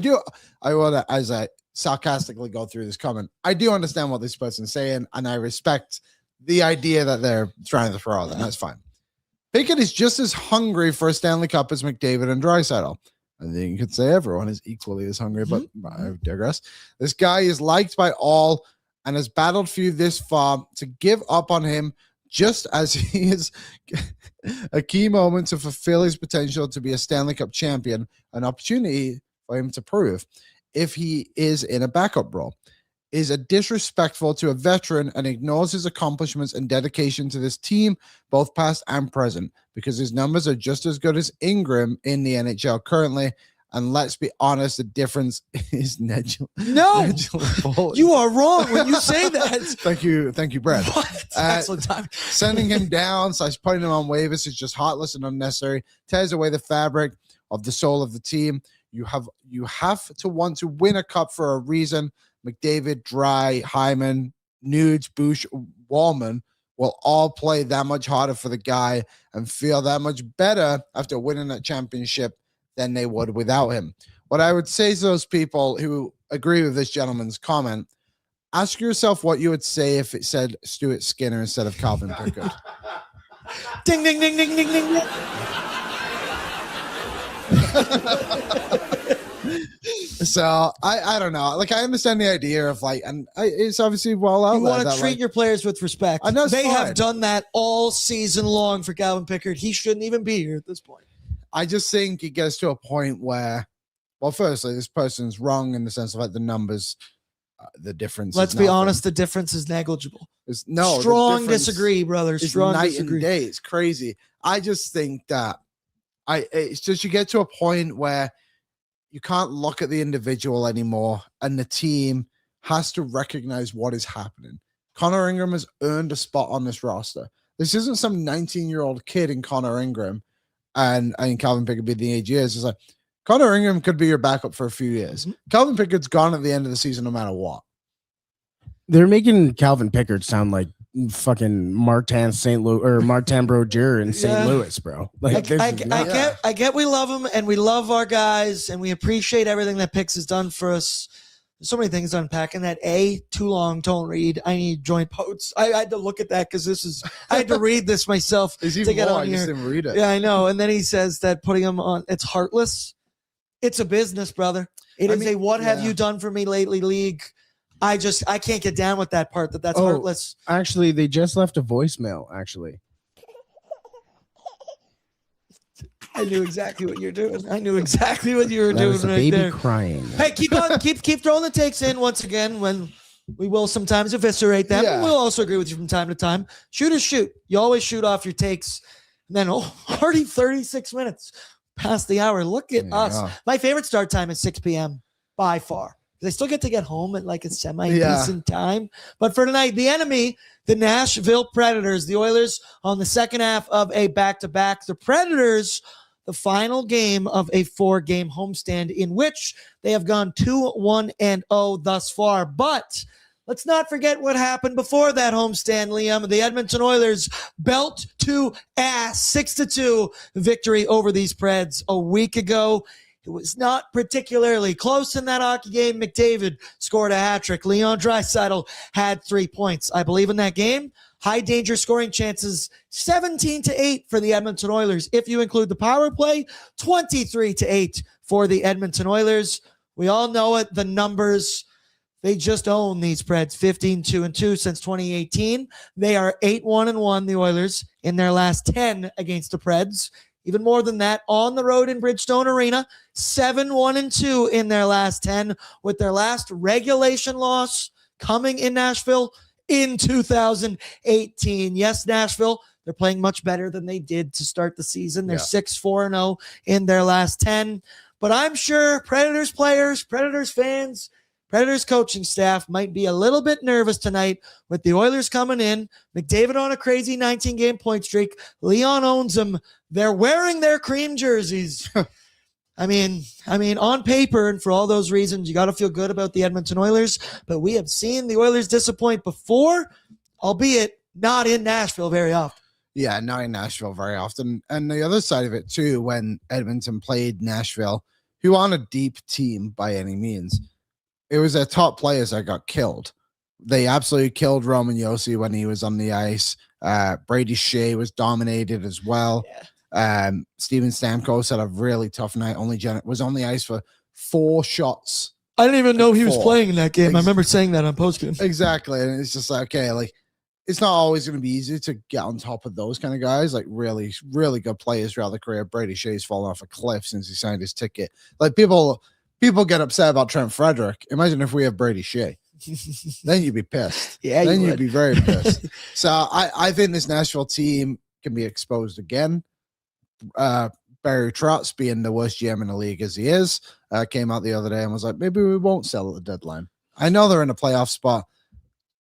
will, as I sarcastically go through this comment, I do understand what this person's saying, and I respect the idea that they're trying to throw out, and that's fine. Pickard is just as hungry for a Stanley Cup as McDavid and Draisaitl. I think you could say everyone is equally as hungry, but I digress. This guy is liked by all and has battled for you this far. To give up on him just as he is a key moment to fulfill his potential to be a Stanley Cup champion, an opportunity for him to prove if he is in a backup role, is a disrespectful to a veteran and ignores his accomplishments and dedication to this team, both past and present, because his numbers are just as good as Ingram in the NHL currently. And let's be honest, the difference is negligible. No, you are wrong when you say that. Thank you, Brad. What? Excellent time. Sending him down / putting him on waivers is just heartless and unnecessary. Tears away the fabric of the soul of the team. You have to want to win a cup for a reason. McDavid, Dry, Hyman, Nudes, Bush, Walman will all play that much harder for the guy and feel that much better after winning that championship than they would without him. What I would say to those people who agree with this gentleman's comment, ask yourself what you would say if it said Stuart Skinner instead of Calvin Pickard. Ding, ding, ding, ding, ding, ding, ding. So I don't know. Like, I understand the idea of it's obviously well out. You want to treat your players with respect. They have done that all season long for Calvin Pickard. He shouldn't even be here at this point. I just think it gets to a point where, well, firstly, this person's wrong in the sense of the numbers, the difference. Let's be honest, the difference is negligible. Strong disagree, brother. Strong night disagree. And day. It's crazy. I just think that it's just you get to a point where you can't look at the individual anymore, and the team has to recognize what is happening. Connor Ingram has earned a spot on this roster. This isn't some 19-year-old kid in Connor Ingram and Calvin Pickard be the age he is. It's like Connor Ingram could be your backup for a few years. Mm-hmm. Calvin Pickard's gone at the end of the season no matter what. They're making Calvin Pickard sound like fucking Martin St. Louis or Martin Brodeur in St. Louis, bro. Like, I get we love him and we love our guys and we appreciate everything that Pix has done for us. There's so many things to unpack, and that too long, don't read. I need joint posts. I had to look at that because I had to read this myself to get more, on I here. just didn't read it. Yeah, I know. And then he says that putting him on, it's heartless. It's a business, brother. It is a what have you done for me lately league. I can't get down with that part. That's heartless. Actually, they just left a voicemail, actually. I knew exactly what you're doing. I knew exactly what you were That doing was a right baby there. crying. Hey, keep on, keep throwing the takes in once again when we will sometimes eviscerate them. Yeah. We'll also agree with you from time to time. Shoot. You always shoot off your takes. And then already 36 minutes past the hour. Look at us. Yeah. My favorite start time is 6 p.m. by far. I still get to get home at like a semi-decent time. But for tonight, the enemy, the Nashville Predators, the Oilers on the second half of a back-to-back. The Predators, the final game of a 4-game homestand in which they have gone 2-1-0 thus far. But let's not forget what happened before that homestand, Liam. The Edmonton Oilers belt to ass 6-2 victory over these Preds a week ago. It was not particularly close in that hockey game. McDavid scored a hat trick. Leon Draisaitl had 3 points. I believe in that game. High danger scoring chances, 17-8 for the Edmonton Oilers. If you include the power play, 23-8 for the Edmonton Oilers. We all know it. The numbers, they just own these Preds. 15-2-2 since 2018. They are 8-1-1, the Oilers, in their last 10 against the Preds. Even more than that, on the road in Bridgestone Arena, 7-1-2 in their last 10, with their last regulation loss coming in Nashville in 2018. Yes, Nashville, they're playing much better than they did to start the season. They're 6-4-0 in their last 10. But I'm sure Predators players, Predators fans, Predators coaching staff might be a little bit nervous tonight with the Oilers coming in. McDavid on a crazy 19-game point streak. Leon owns them. They're wearing their cream jerseys. I mean, on paper, and for all those reasons, you got to feel good about the Edmonton Oilers. But we have seen the Oilers disappoint before, albeit not in Nashville very often. Yeah, not in Nashville very often. And the other side of it, too, when Edmonton played Nashville, who aren't a deep team by any means, it was their top players that got killed. They absolutely killed Roman Josi when he was on the ice. Brady Shea was dominated as well. Yeah. Steven Stamkos had a really tough night. Was on the ice for 4 shots. I didn't even know he was playing in that game. I remember saying that on postgame. Exactly. And it's just like, okay, like, it's not always going to be easy to get on top of those kind of guys, like really, really good players throughout the career. Brady Shea's fallen off a cliff since he signed his ticket. Like, people get upset about Trent Frederick. Imagine if we have Brady Shea. Then you'd be pissed. Yeah, then you'd be very pissed. So I think this Nashville team can be exposed again. Barry Trotz, being the worst GM in the league as he is, came out the other day and was like, maybe we won't sell at the deadline. I know they're in a playoff spot.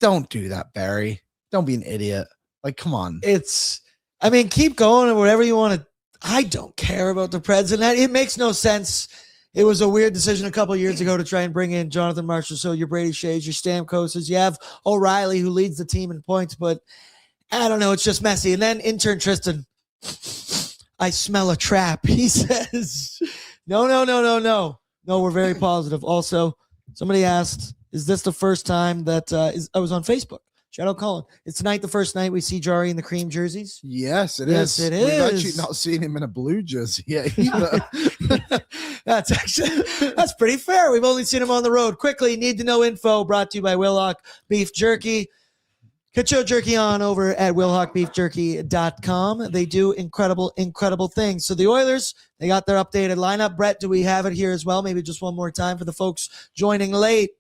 Don't do that, Barry. Don't be an idiot. Like, come on. Keep going and whatever you want to. I don't care about the Preds, and that it makes no sense. It was a weird decision a couple of years ago to try and bring in Jonathan Marchessault, so your Brady Sheas, your Stamkoses. You have O'Reilly, who leads the team in points, but I don't know. It's just messy. And then intern Tristan, I smell a trap. He says, no. No, we're very positive. Also, somebody asked, is this the first time that I was on Facebook? Shout out Colin. It's tonight the first night we see Jarry in the cream jerseys. Yes, it is. Yes, it is. We've actually not seen him in a blue jersey yet either. That's pretty fair. We've only seen him on the road. Quickly, need to know info brought to you by Willock Beef Jerky. Get your jerky on over at WillhockBeefJerky.com. They do incredible, incredible things. So the Oilers, they got their updated lineup. Brett, do we have it here as well? Maybe just one more time for the folks joining late.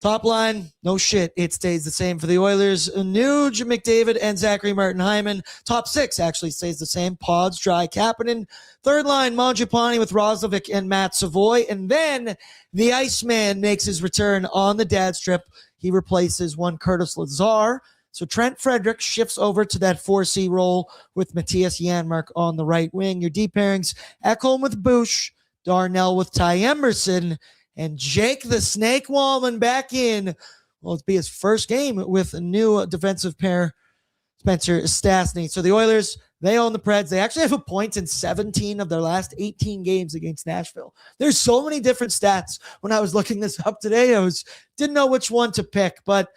Top line, no shit. It stays the same for the Oilers. Nuge, McDavid, and Zachary Martin-Hyman. Top 6 actually stays the same. Pods, Dry, Kapanen. Third line, Mangiapane with Roslovic and Matt Savoy. And then the Iceman makes his return on the dad strip. He replaces one Curtis Lazar. So Trent Frederick shifts over to that 4C role with Matthias Janmark on the right wing. Your deep pairings, Ekholm with Bush, Darnell with Ty Emerson, and Jake the Snake Walman back in. Well, it'll be his first game with a new defensive pair, Spencer Stastny. So the Oilers, they own the Preds. They actually have a point in 17 of their last 18 games against Nashville. There's so many different stats. When I was looking this up today, didn't know which one to pick, but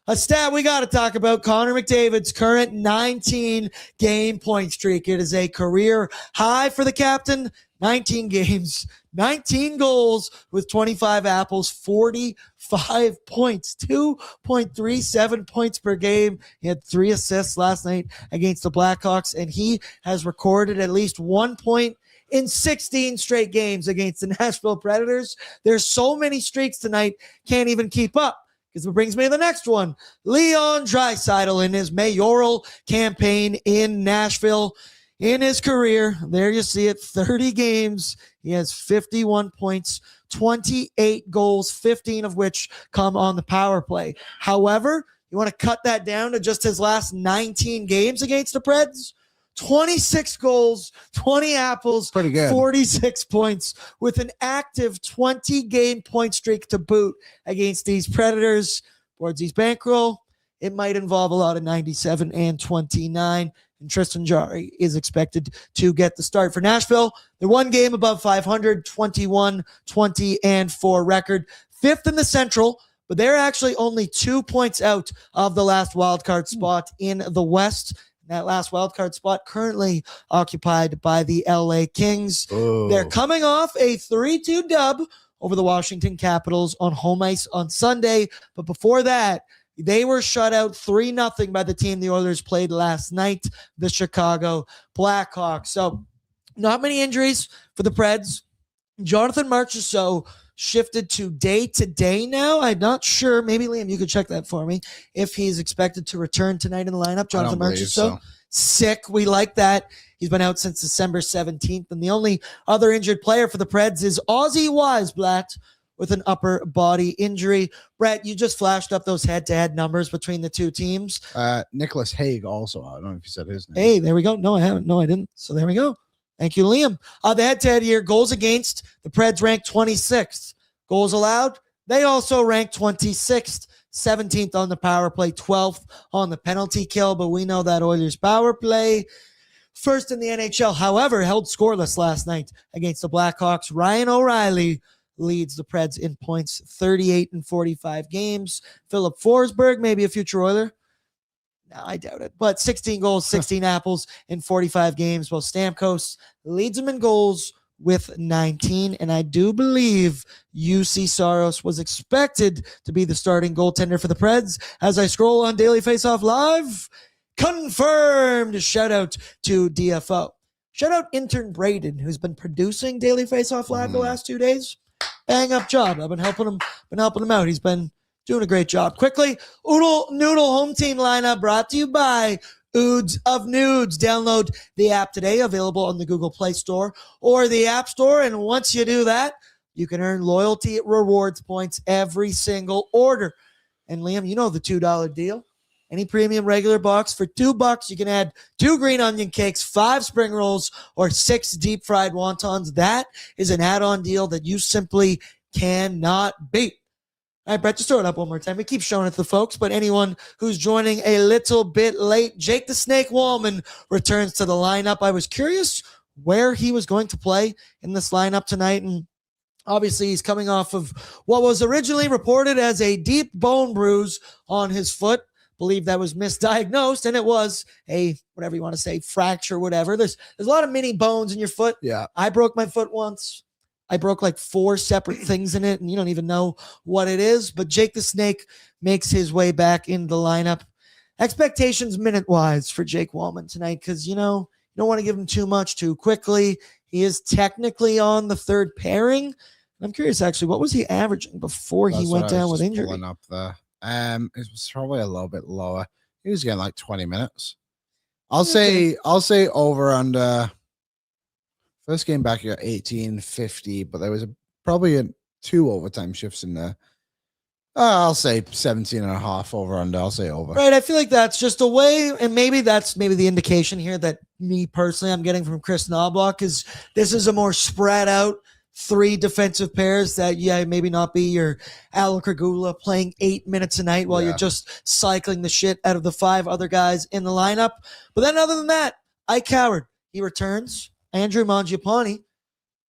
a stat we got to talk about, Connor McDavid's current 19-game point streak. It is a career high for the captain. 19 games, 19 goals with 25 apples, 45 points, 2.37 points per game. He had 3 assists last night against the Blackhawks, and he has recorded at least 1 point in 16 straight games against the Nashville Predators. There's so many streaks tonight, can't even keep up. Because it brings me to the next one. Leon Draisaitl in his mayoral campaign in Nashville. In his career, there you see it, 30 games. He has 51 points, 28 goals, 15 of which come on the power play. However, you want to cut that down to just his last 19 games against the Preds? 26 goals, 20 apples, pretty good. 46 points with an active 20-game point streak to boot against these Predators. Bordzy's bankroll, it might involve a lot of 97 and 29. And Tristan Jarry is expected to get the start for Nashville. They're 1 game above 500, 21, 20, and 4 record. 5th in the Central, but they're actually only 2 points out of the last wildcard spot in the West. That last wildcard spot currently occupied by the LA Kings. Oh. They're coming off a 3-2 dub over the Washington Capitals on home ice on Sunday. But before that, they were shut out 3-0 by the team the Oilers played last night, the Chicago Blackhawks. So not many injuries for the Preds. Jonathan Marchessault shifted to day-to-day now. I'm not sure. Maybe, Liam, you could check that for me. If he's expected to return tonight in the lineup, Jonathan Marchessault. So. Sick. We like that. He's been out since December 17th. And the only other injured player for the Preds is Ozzy Weisblatt with an upper body injury. Brett, you just flashed up those head-to-head numbers between the two teams. Nicholas Haig also. I don't know if you said his name. Hey, there we go. No, I haven't. No, I didn't. So there we go. Thank you, Liam. The head-to-head here, goals against, the Preds ranked 26th. Goals allowed, they also ranked 26th. 17th on the power play, 12th on the penalty kill, but we know that Oilers power play first in the NHL. However, held scoreless last night against the Blackhawks. Ryan O'Reilly leads the Preds in points, 38 in 45 games. Philip Forsberg, maybe a future Oiler. No, I doubt it. But 16 goals, 16 apples in 45 games. While Stamkos leads them in goals with 19. And I do believe UC Saros was expected to be the starting goaltender for the Preds. As I scroll on Daily Faceoff Live, confirmed. Shout out to DFO. Shout out intern Braden, who's been producing Daily Faceoff Live the last 2 days. Bang up job. I've been helping him out. He's been doing a great job. Quickly, Oodle Noodle home team lineup brought to you by Oods of Nudes. Download the app today, available on the Google Play Store or the App Store. And once you do that, you can earn loyalty rewards points every single order. And Liam, you know the $2 deal. Any premium regular box for $2, you can add 2 green onion cakes, 5 spring rolls, or 6 deep fried wontons. That is an add-on deal that you simply cannot beat. All right, Brett, just throw it up one more time. We keep showing it to the folks, but anyone who's joining a little bit late, Jake the Snake Walman returns to the lineup. I was curious where he was going to play in this lineup tonight, and obviously he's coming off of what was originally reported as a deep bone bruise on his foot. Believe that was misdiagnosed, and it was a, whatever you want to say, fracture, whatever. There's a lot of mini bones in your foot. Yeah. I broke my foot once. I broke like 4 separate things in it, and you don't even know what it is. But Jake the Snake makes his way back into the lineup. Expectations minute-wise for Jake Walman tonight, because, you know, you don't want to give him too much too quickly. He is technically on the third pairing. I'm curious, actually, what was he averaging before he went down with injury? Up there. It was probably a little bit lower. He was getting like 20 minutes. I'll say over under. First game back, you got 18:50, but there was probably 2 overtime shifts in there. I'll say 17 and a half over under. I'll say over. Right. I feel like that's just a way, and maybe that's the indication here that me personally I'm getting from Chris Knobloch is this is a more spread out 3 defensive pairs that, maybe not be your Alec Regula playing 8 minutes a night while you're just cycling the shit out of the 5 other guys in the lineup. But then other than that, Ike Howard, he returns. Andrew Mangiapane,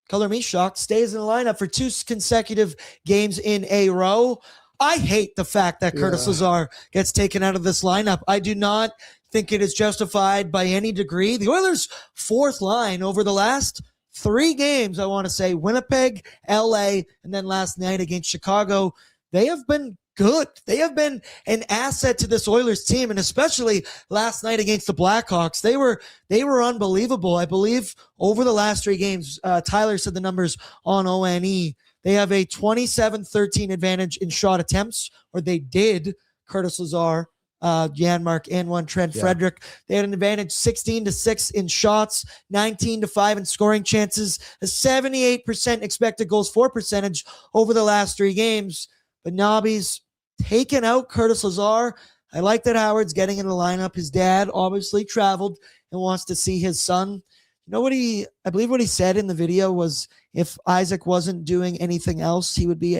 color me shocked, stays in the lineup for 2 consecutive games in a row. I hate the fact that Curtis Lazar gets taken out of this lineup. I do not think it is justified by any degree. The Oilers' 4th line over the last 3 games, I want to say, Winnipeg, LA, and then last night against Chicago, they have been good. They have been an asset to this Oilers team, and especially last night against the Blackhawks. They were unbelievable. I believe over the last 3 games, Tyler said the numbers on ONE. They have a 27-13 advantage in shot attempts, or they did. Curtis Lazar, Janmark, and one Trent Frederick. They had an advantage 16-6 in shots, 19-5 in scoring chances, a 78% expected goals for percentage over the last 3 games. But Nobby's taken out Curtis Lazar. I like that Howard's getting in the lineup. His dad obviously traveled and wants to see his son. You know what I believe what he said in the video was if Isaac wasn't doing anything else, he would be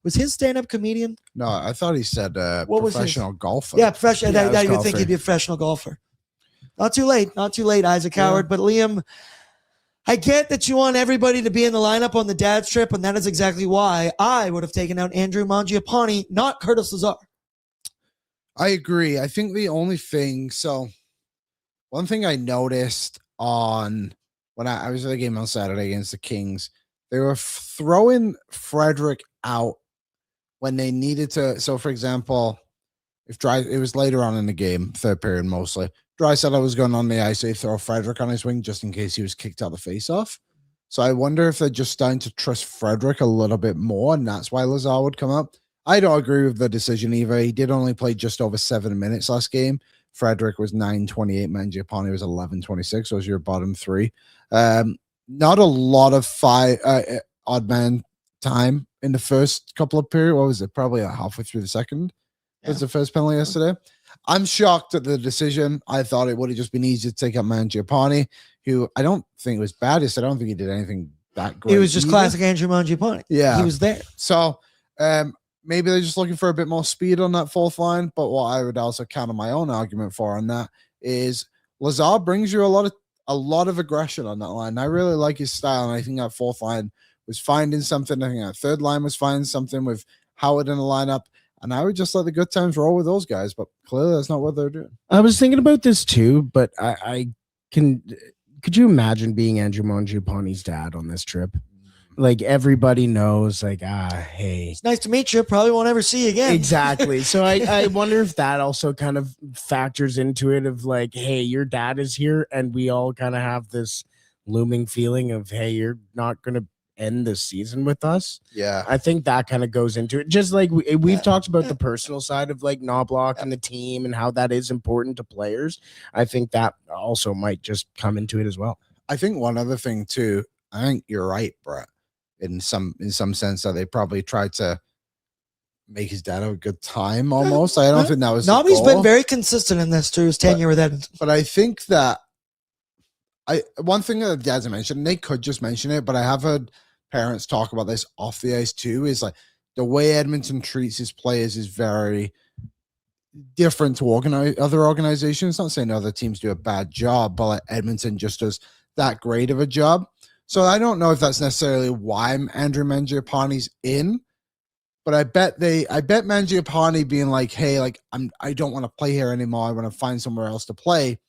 was his stand-up comedian? No, I thought he said professional golfer. Yeah, professional. Yeah, you would think he'd be a professional golfer. Not too late, Isaac Howard. But Liam, I get that you want everybody to be in the lineup on the dad's trip, and that is exactly why I would have taken out Andrew Mangiapane, not Curtis Lazar. I agree. I think the only thing, one thing I noticed when I was at the game on Saturday against the Kings, they were throwing Frederick out when they needed to. So, for example, it was later on in the game, third period mostly. Draisaitl was going on the ice, so they throw Frederick on his wing just in case he was kicked out the face-off. So I wonder if they're just starting to trust Frederick a little bit more, and that's why Lazar would come up. I don't agree with the decision either. He did only play just over 7 minutes last game. Frederick was 9:28. Mangiapane was 11:26. Those are your bottom 3. Not a lot of odd man time in the first couple of periods. What was it? Probably halfway through the second. Was the first penalty yesterday. I'm shocked at the decision. I thought it would have just been easier to take out Mangiapane, who I don't think was baddest. I don't think he did anything that great. It was just classic Andrew Mangiapane. Yeah. He was there. So maybe they're just looking for a bit more speed on that 4th line. But what I would also counter my own argument for on that is Lazar brings you a lot of aggression on that line. I really like his style, and I think that 4th line was finding something. I think that 3rd line was finding something with Howard in the lineup. And I would just let the good times roll with those guys, but clearly that's not what they're doing. I was thinking about this too, but could you imagine being Andrew Mangiapane's dad on this trip? Like everybody knows, hey, it's nice to meet you. Probably won't ever see you again. Exactly. So I wonder if that also kind of factors into it of like, hey, your dad is here, and we all kind of have this looming feeling of, hey, you're not going to end this season with us. Yeah, I think that kind of goes into it. Just like we've talked about the personal side of like Knobloch and the team and how that is important to players. I think that also might just come into it as well. I think one other thing too. I think you're right, Brett. In some sense that they probably tried to make his dad have a good time. Almost, I don't think that was. Nobby's been very consistent in this through his tenure with Edmonton. But I think that one thing that the dads have mentioned, and they could just mention it, but I have heard parents talk about this off the ice too, is like the way Edmonton treats his players is very different to other organizations. Not saying other teams do a bad job, but like Edmonton just does that great of a job. So I don't know if that's necessarily why Andrew Mangiapane's in, but I bet Mangiapane being like, hey, like I don't want to play here anymore. I want to find somewhere else to play.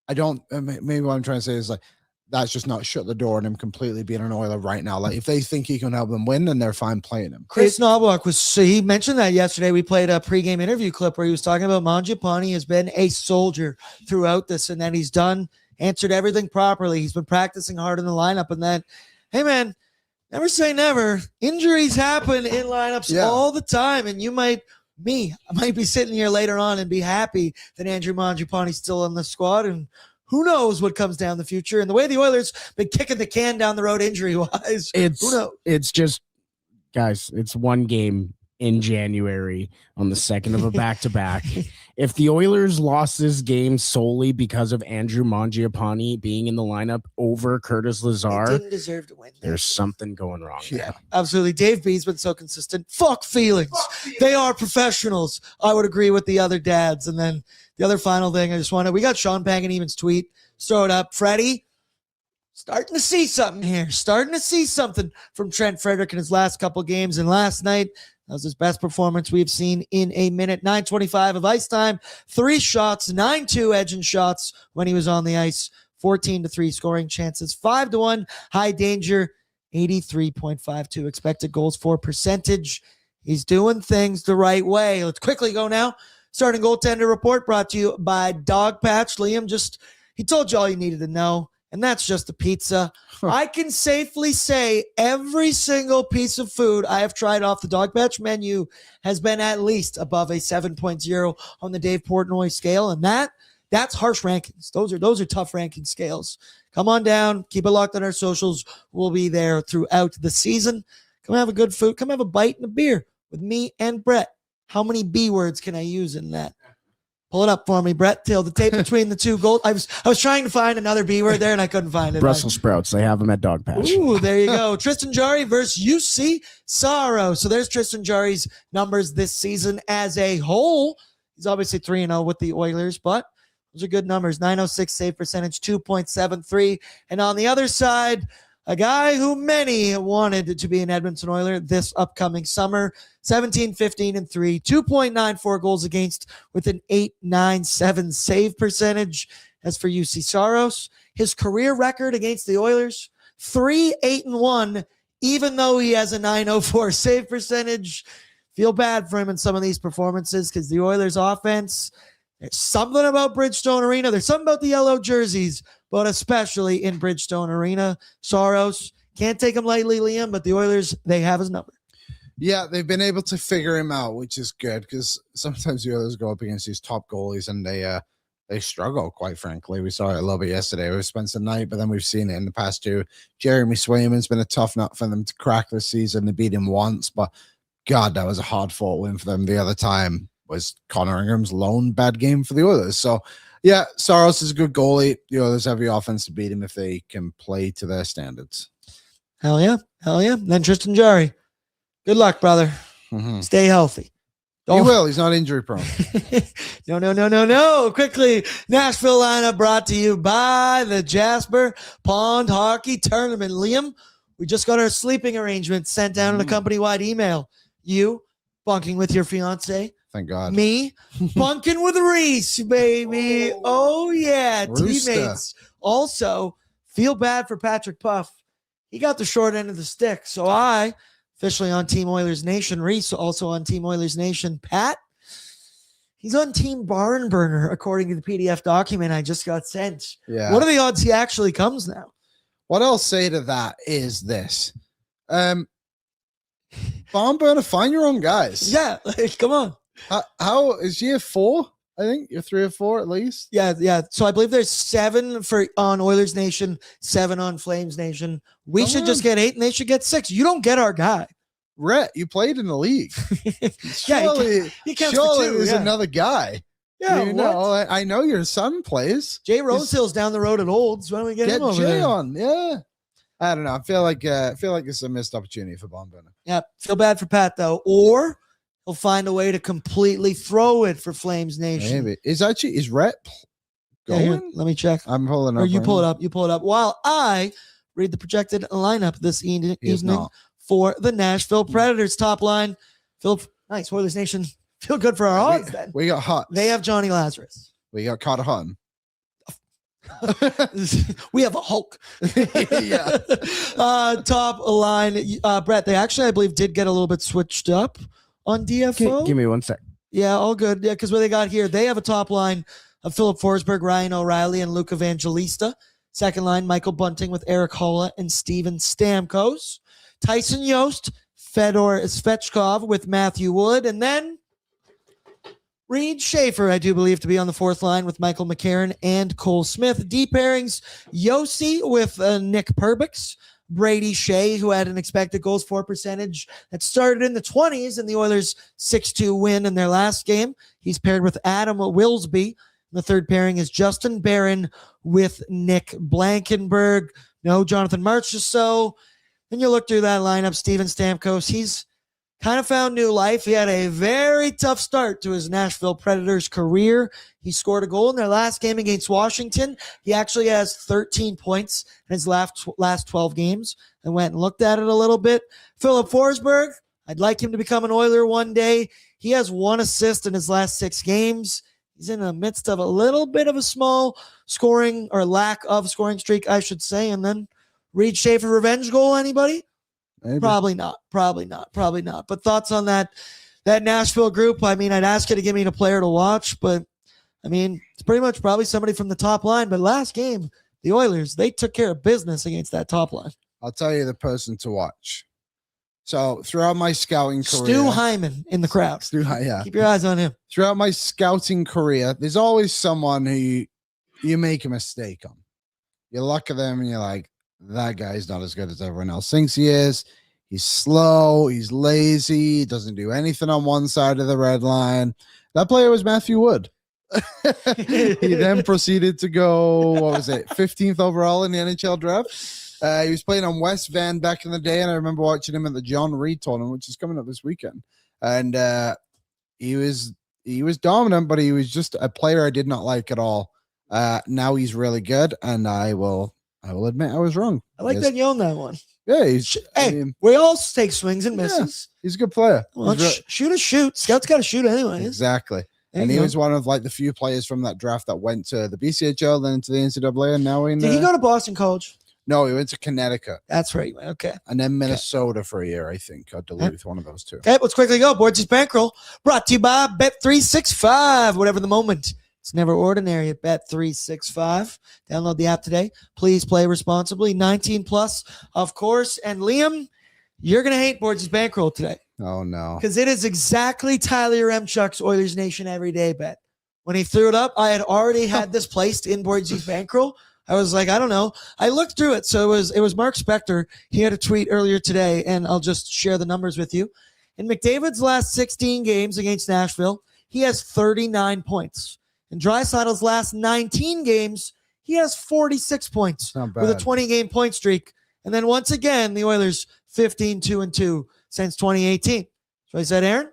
Maybe what I'm trying to say is like, that's just not shut the door on him completely being an Oiler right now. Like if they think he can help them win, then they're fine playing him. Chris Knobloch he mentioned that yesterday. We played a pregame interview clip where he was talking about Mangiapane has been a soldier throughout this, and that he's answered everything properly. He's been practicing hard in the lineup, and that, hey man, never say never. Injuries happen in lineups all the time, and I might be sitting here later on and be happy that Andrew Mangiapane's still on the squad, and who knows what comes down the future. And the way the Oilers been kicking the can down the road injury-wise, who knows? It's just, guys, it's one game in January on the second of a back-to-back. If the Oilers lost this game solely because of Andrew Mangiapane being in the lineup over Curtis Lazar, they didn't deserve to win. There's something going wrong. Yeah, absolutely. Dave B's been so consistent. Fuck feelings. They are professionals. I would agree with the other dads. And then the other final thing, we got Sean Panganiman's tweet. Throw it up. Freddie, starting to see something here. Starting to see something from Trent Frederick in his last couple games. And last night, that was his best performance we've seen in a minute. 9:25 of ice time. 3 shots, 9-2 edging shots when he was on the ice 14-3 scoring chances, 5-1 high danger, 83.52 expected goals for percentage. He's doing things the right way. Let's quickly go now. Starting goaltender report brought to you by Dog Patch. Liam he told you all you needed to know, and that's just the pizza. I can safely say every single piece of food I have tried off the Dog Patch menu has been at least above a 7.0 on the Dave Portnoy scale, and that's harsh rankings. Those are tough ranking scales. Come on down. Keep it locked on our socials. We'll be there throughout the season. Come have a good food. Come have a bite and a beer with me and Brett. How many B words can I use in that? Pull it up for me, Brett. Till the tape between the two goals. I was trying to find another B word there, and I couldn't find it. Brussels sprouts. They have them at Dog Patch. Ooh, there you go. Tristan Jarry versus UC Sorrow. So there's Tristan Jarry's numbers this season as a whole. He's obviously 3-0 with the Oilers, but those are good numbers. 906 save percentage, 2.73. And on the other side, a guy who many wanted to be an Edmonton Oiler this upcoming summer, 17-15-3, 2.94 goals against with an 8.97 save percentage. As for UC Saros, his career record against the Oilers, 3-8-1, even though he has a 904 save percentage. Feel bad for him in some of these performances because the Oilers offense, there's something about Bridgestone Arena. There's something about the yellow jerseys, but especially in Bridgestone Arena. Saros, can't take him lightly, Liam, but the Oilers, they have his number. Yeah, they've been able to figure him out, which is good because sometimes the Oilers go up against these top goalies and they struggle, quite frankly. We saw it a little bit yesterday with Spencer Knight, but then we've seen it in the past too. Jeremy Swayman's been a tough nut for them to crack this season. They beat him once, but God, that was a hard-fought win for them. The other time was Connor Ingram's lone bad game for the Oilers. So, yeah, Saros is a good goalie. The Oilers have the offense to beat him if they can play to their standards. Hell yeah. Then Tristan Jarry. Good luck, brother. Mm-hmm. Stay healthy. He will. He's not injury prone. No. Quickly, Nashville lineup brought to you by the Jasper Pond Hockey Tournament. Liam, we just got our sleeping arrangements sent down in a company-wide email. You bunking with your fiance. Thank God. Me bunking with Reese, baby. Oh yeah, Rooster. teammates. Also, feel bad for Patrick Puff. He got the short end of the stick. So I, officially on Team Oilers Nation. Reese also on Team Oilers Nation. Pat, he's on Team Barn Burner, according to the PDF document I just got sent. Yeah. What are the odds he actually comes now? What I'll say to that is this. Barn Burner, find your own guys. Yeah, come on. How is year 4? I think you're 3 or 4 at least. Yeah. So I believe there's 7 on Oilers Nation, 7 on Flames Nation. We should just get 8 and they should get 6. You don't get our guy. Rhett, you played in the league. Yeah, he counts for 2. There's another guy. Yeah, you know, I know your son plays. Jay Rosehill's down the road at Olds. Why don't we get him over Jay there? on? Yeah. I don't know. I feel like it's a missed opportunity for Barn Burner. Yeah, feel bad for Pat though, or he'll find a way to completely throw it for Flames Nation. Maybe is Rhett going? Yeah, here, let me check. I'm pulling up. Or you pull it up. You pull it up while I read the projected lineup this evening for the Nashville Predators. Top line, Philip. Nice, Oilers Nation. Feel good for our odds then. We got Hutz. They have Johnny Lazarus. We got Carter Hutton. We have a Hulk. Yeah. Top line, Brett. They actually, I believe, did get a little bit switched up on DFO. Give me 1 sec. Yeah, all good. Yeah, because what they got here, they have a top line of Philip Forsberg, Ryan O'Reilly, and Luke Evangelista. Second line, Michael Bunting with Eric Holla and Steven Stamkos. Tyson Yost, Fedor Svechkov with Matthew Wood, and then Reed Schaefer, I do believe, to be on the fourth line with Michael McCarron and Cole Smith. D pairings, Yossi with Nick Perbix, Brady Shea, who had an expected goals for percentage that started in the 20s in the Oilers' 6-2 win in their last game. He's paired with Adam Wilsby. The third pairing is Justin Barron with Nick Blankenberg. No Jonathan Marchessault. Then you look through that lineup, Steven Stamkos. He's kind of found new life. He had a very tough start to his Nashville Predators career. He scored a goal in their last game against Washington. He actually has 13 points in his last 12 games. I went and looked at it a little bit. Philip Forsberg, I'd like him to become an Oiler one day. He has 1 assist in his last 6 games. He's in the midst of a little bit of a small scoring or lack of scoring streak, I should say. And then Reed Schaefer revenge goal, anybody? Maybe. Probably not. But thoughts on that Nashville group? I mean, I'd ask you to give me a player to watch, but I mean, it's pretty much probably somebody from the top line. But last game, the Oilers, they took care of business against that top line. I'll tell you the person to watch. So throughout my scouting career, Stu Hyman in the crowd. Yeah. Keep your eyes on him. Throughout my scouting career, there's always someone who you make a mistake on. You look at them and you're like, that guy's not as good as everyone else thinks he is. He's slow. He's lazy. He doesn't do anything on one side of the red line. That player was Matthew Wood. He then proceeded to go, 15th overall in the NHL draft. He was playing on West Van back in the day, and I remember watching him at the John Reed tournament, which is coming up this weekend. And he was dominant, but he was just a player I did not like at all. Now he's really good, and I will admit I was wrong. I like that you own that one. Yeah, we all take swings and misses. Yeah, he's a good player. Well, shoot. Scout's got to shoot anyways. Exactly. And he was one of like the few players from that draft that went to the BCHL, then to the NCAA, and now Did he go to Boston College? No, he went to Connecticut. That's right. Okay. And then Minnesota for a year, I think, or Duluth, one of those two. Okay, let's quickly go. Bordzy's Bankroll brought to you by Bet365. Whatever the moment, it's never ordinary at Bet365. Download the app today. Please play responsibly. 19 plus, of course. And Liam, you're going to hate Bordzy's Bankroll today. Oh, no. Because it is exactly Tyler Remchuk's Oilers Nation everyday bet. When he threw it up, I had already had this placed in Bordzy's Bankroll. I was like, I don't know. I looked through it. So it was Mark Spector. He had a tweet earlier today, and I'll just share the numbers with you. In McDavid's last 16 games against Nashville, he has 39 points. In Draisaitl's last 19 games, he has 46 points with a 20-game point streak. And then once again, the Oilers 15-2-2 since 2018. So I said, Aaron,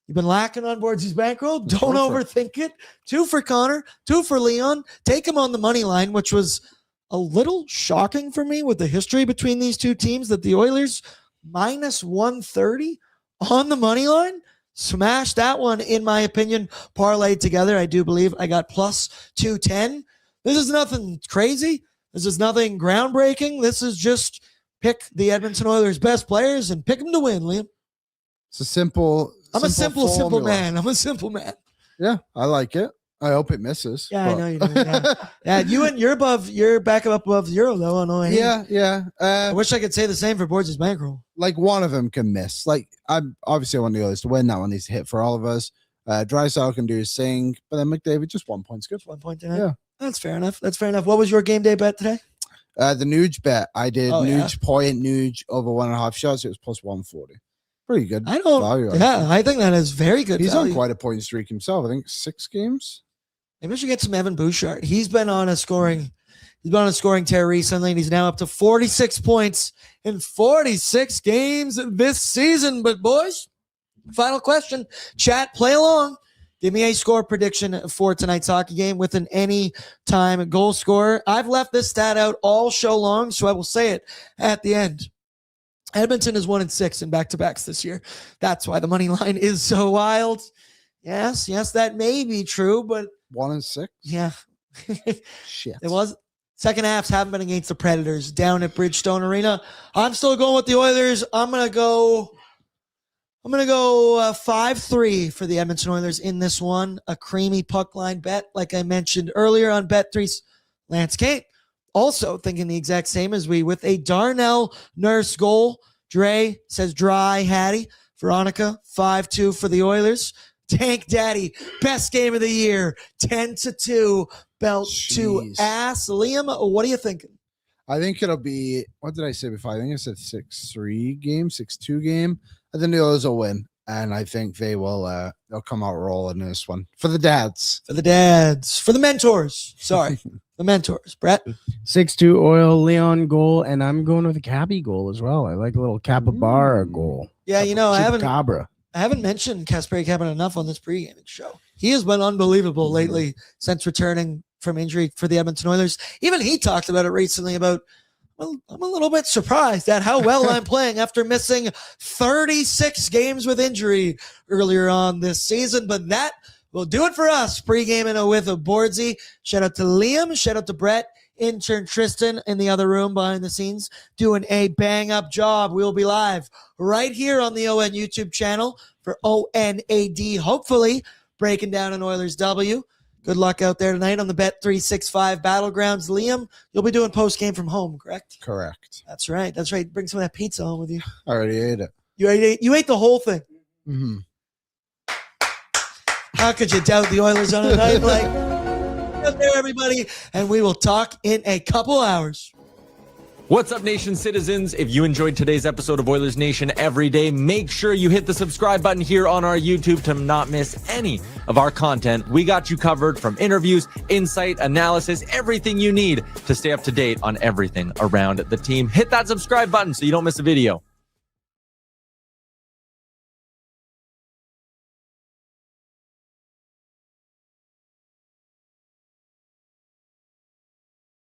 you've been lacking on Bordzy's Bankroll. Don't overthink it. 2 for Connor, 2 for Leon. Take him on the money line, which was a little shocking for me with the history between these two teams that the Oilers minus 130 on the money line. Smashed that one, in my opinion, parlayed together. I do believe I got plus 210. This is nothing crazy. This is nothing groundbreaking. This is just pick the Edmonton Oilers' best players and pick them to win, Liam. It's a simple. I'm a simple man. I'm a simple man. Yeah, I like it. I hope it misses. Yeah, I know you do. Yeah, you're back up above zero though. Annoying. Yeah. I wish I could say the same for Bordzy's Bankroll. Like one of them can miss. Like I want the Oilers to win. That one needs to hit for all of us. Draisaitl can do his thing, but then McDavid just 1 point's good. 1 point tonight. Yeah, that's fair enough. What was your game day bet today? The Nuge bet. I did Nuge point, Nuge over 1.5 shots. It was plus 140. Pretty good. Value, I think that is very good. He's value. on quite a point streak himself. I think 6 games. Maybe I should get some Evan Bouchard. He's been on a scoring tear recently, and he's now up to 46 points in 46 games this season. But boys, final question. Chat, play along. Give me a score prediction for tonight's hockey game with an anytime goal scorer. I've left this stat out all show long, so I will say it at the end. Edmonton is 1-6 in back-to-backs this year. That's why the money line is so wild. Yes, that may be true, but 1-6. Yeah. Shit. It was. Second halves haven't been against the Predators down at Bridgestone Arena. I'm still going with the Oilers. I'm gonna go 5-3 for the Edmonton Oilers in this one. A creamy puck line bet, like I mentioned earlier on Bet3's Lance Kate. Also thinking the exact same as we with a Darnell Nurse goal. Dre says dry Hattie. Veronica 5-2 for the Oilers. Tank Daddy, best game of the year, 10-2, belt to ass. Liam, what are you thinking? I think it'll be, what did I say before? I think I said 6-3 game, 6-2 game. I think the Oilers will win, and I think they will. They'll come out rolling in this one for the dads, for the mentors. Sorry, the mentors. Brett 6-2 Oil Leon goal, and I'm going with a Cabby goal as well. I like a little Capybara goal. Yeah, I haven't mentioned Kasperi Kapanen enough on this pregame show. He has been unbelievable lately since returning from injury for the Edmonton Oilers. Even he talked about it recently about, well, I'm a little bit surprised at how well I'm playing after missing 36 games with injury earlier on this season. But that will do it for us. Pregaming with a Bordzy. Shout out to Liam. Shout out to Brett. Intern Tristan in the other room behind the scenes doing a bang-up job. We'll be live right here on the ON YouTube channel for ONAD, hopefully breaking down an Oilers W. Good luck out there tonight on the Bet365 Battlegrounds. Liam, you'll be doing post-game from home, correct? Correct. That's right. That's right. Bring some of that pizza home with you. I already ate it. You ate the whole thing. Mm-hmm. How could you doubt the Oilers on a night like out there, everybody? And we will talk in a couple hours. What's up, Nation citizens? If you enjoyed today's episode of Oilers Nation Every Day, make sure you hit the subscribe button here on our YouTube to not miss any of our content. We got you covered from interviews, insight, analysis, everything you need to stay up to date on everything around the team. Hit that subscribe button so you don't miss a video.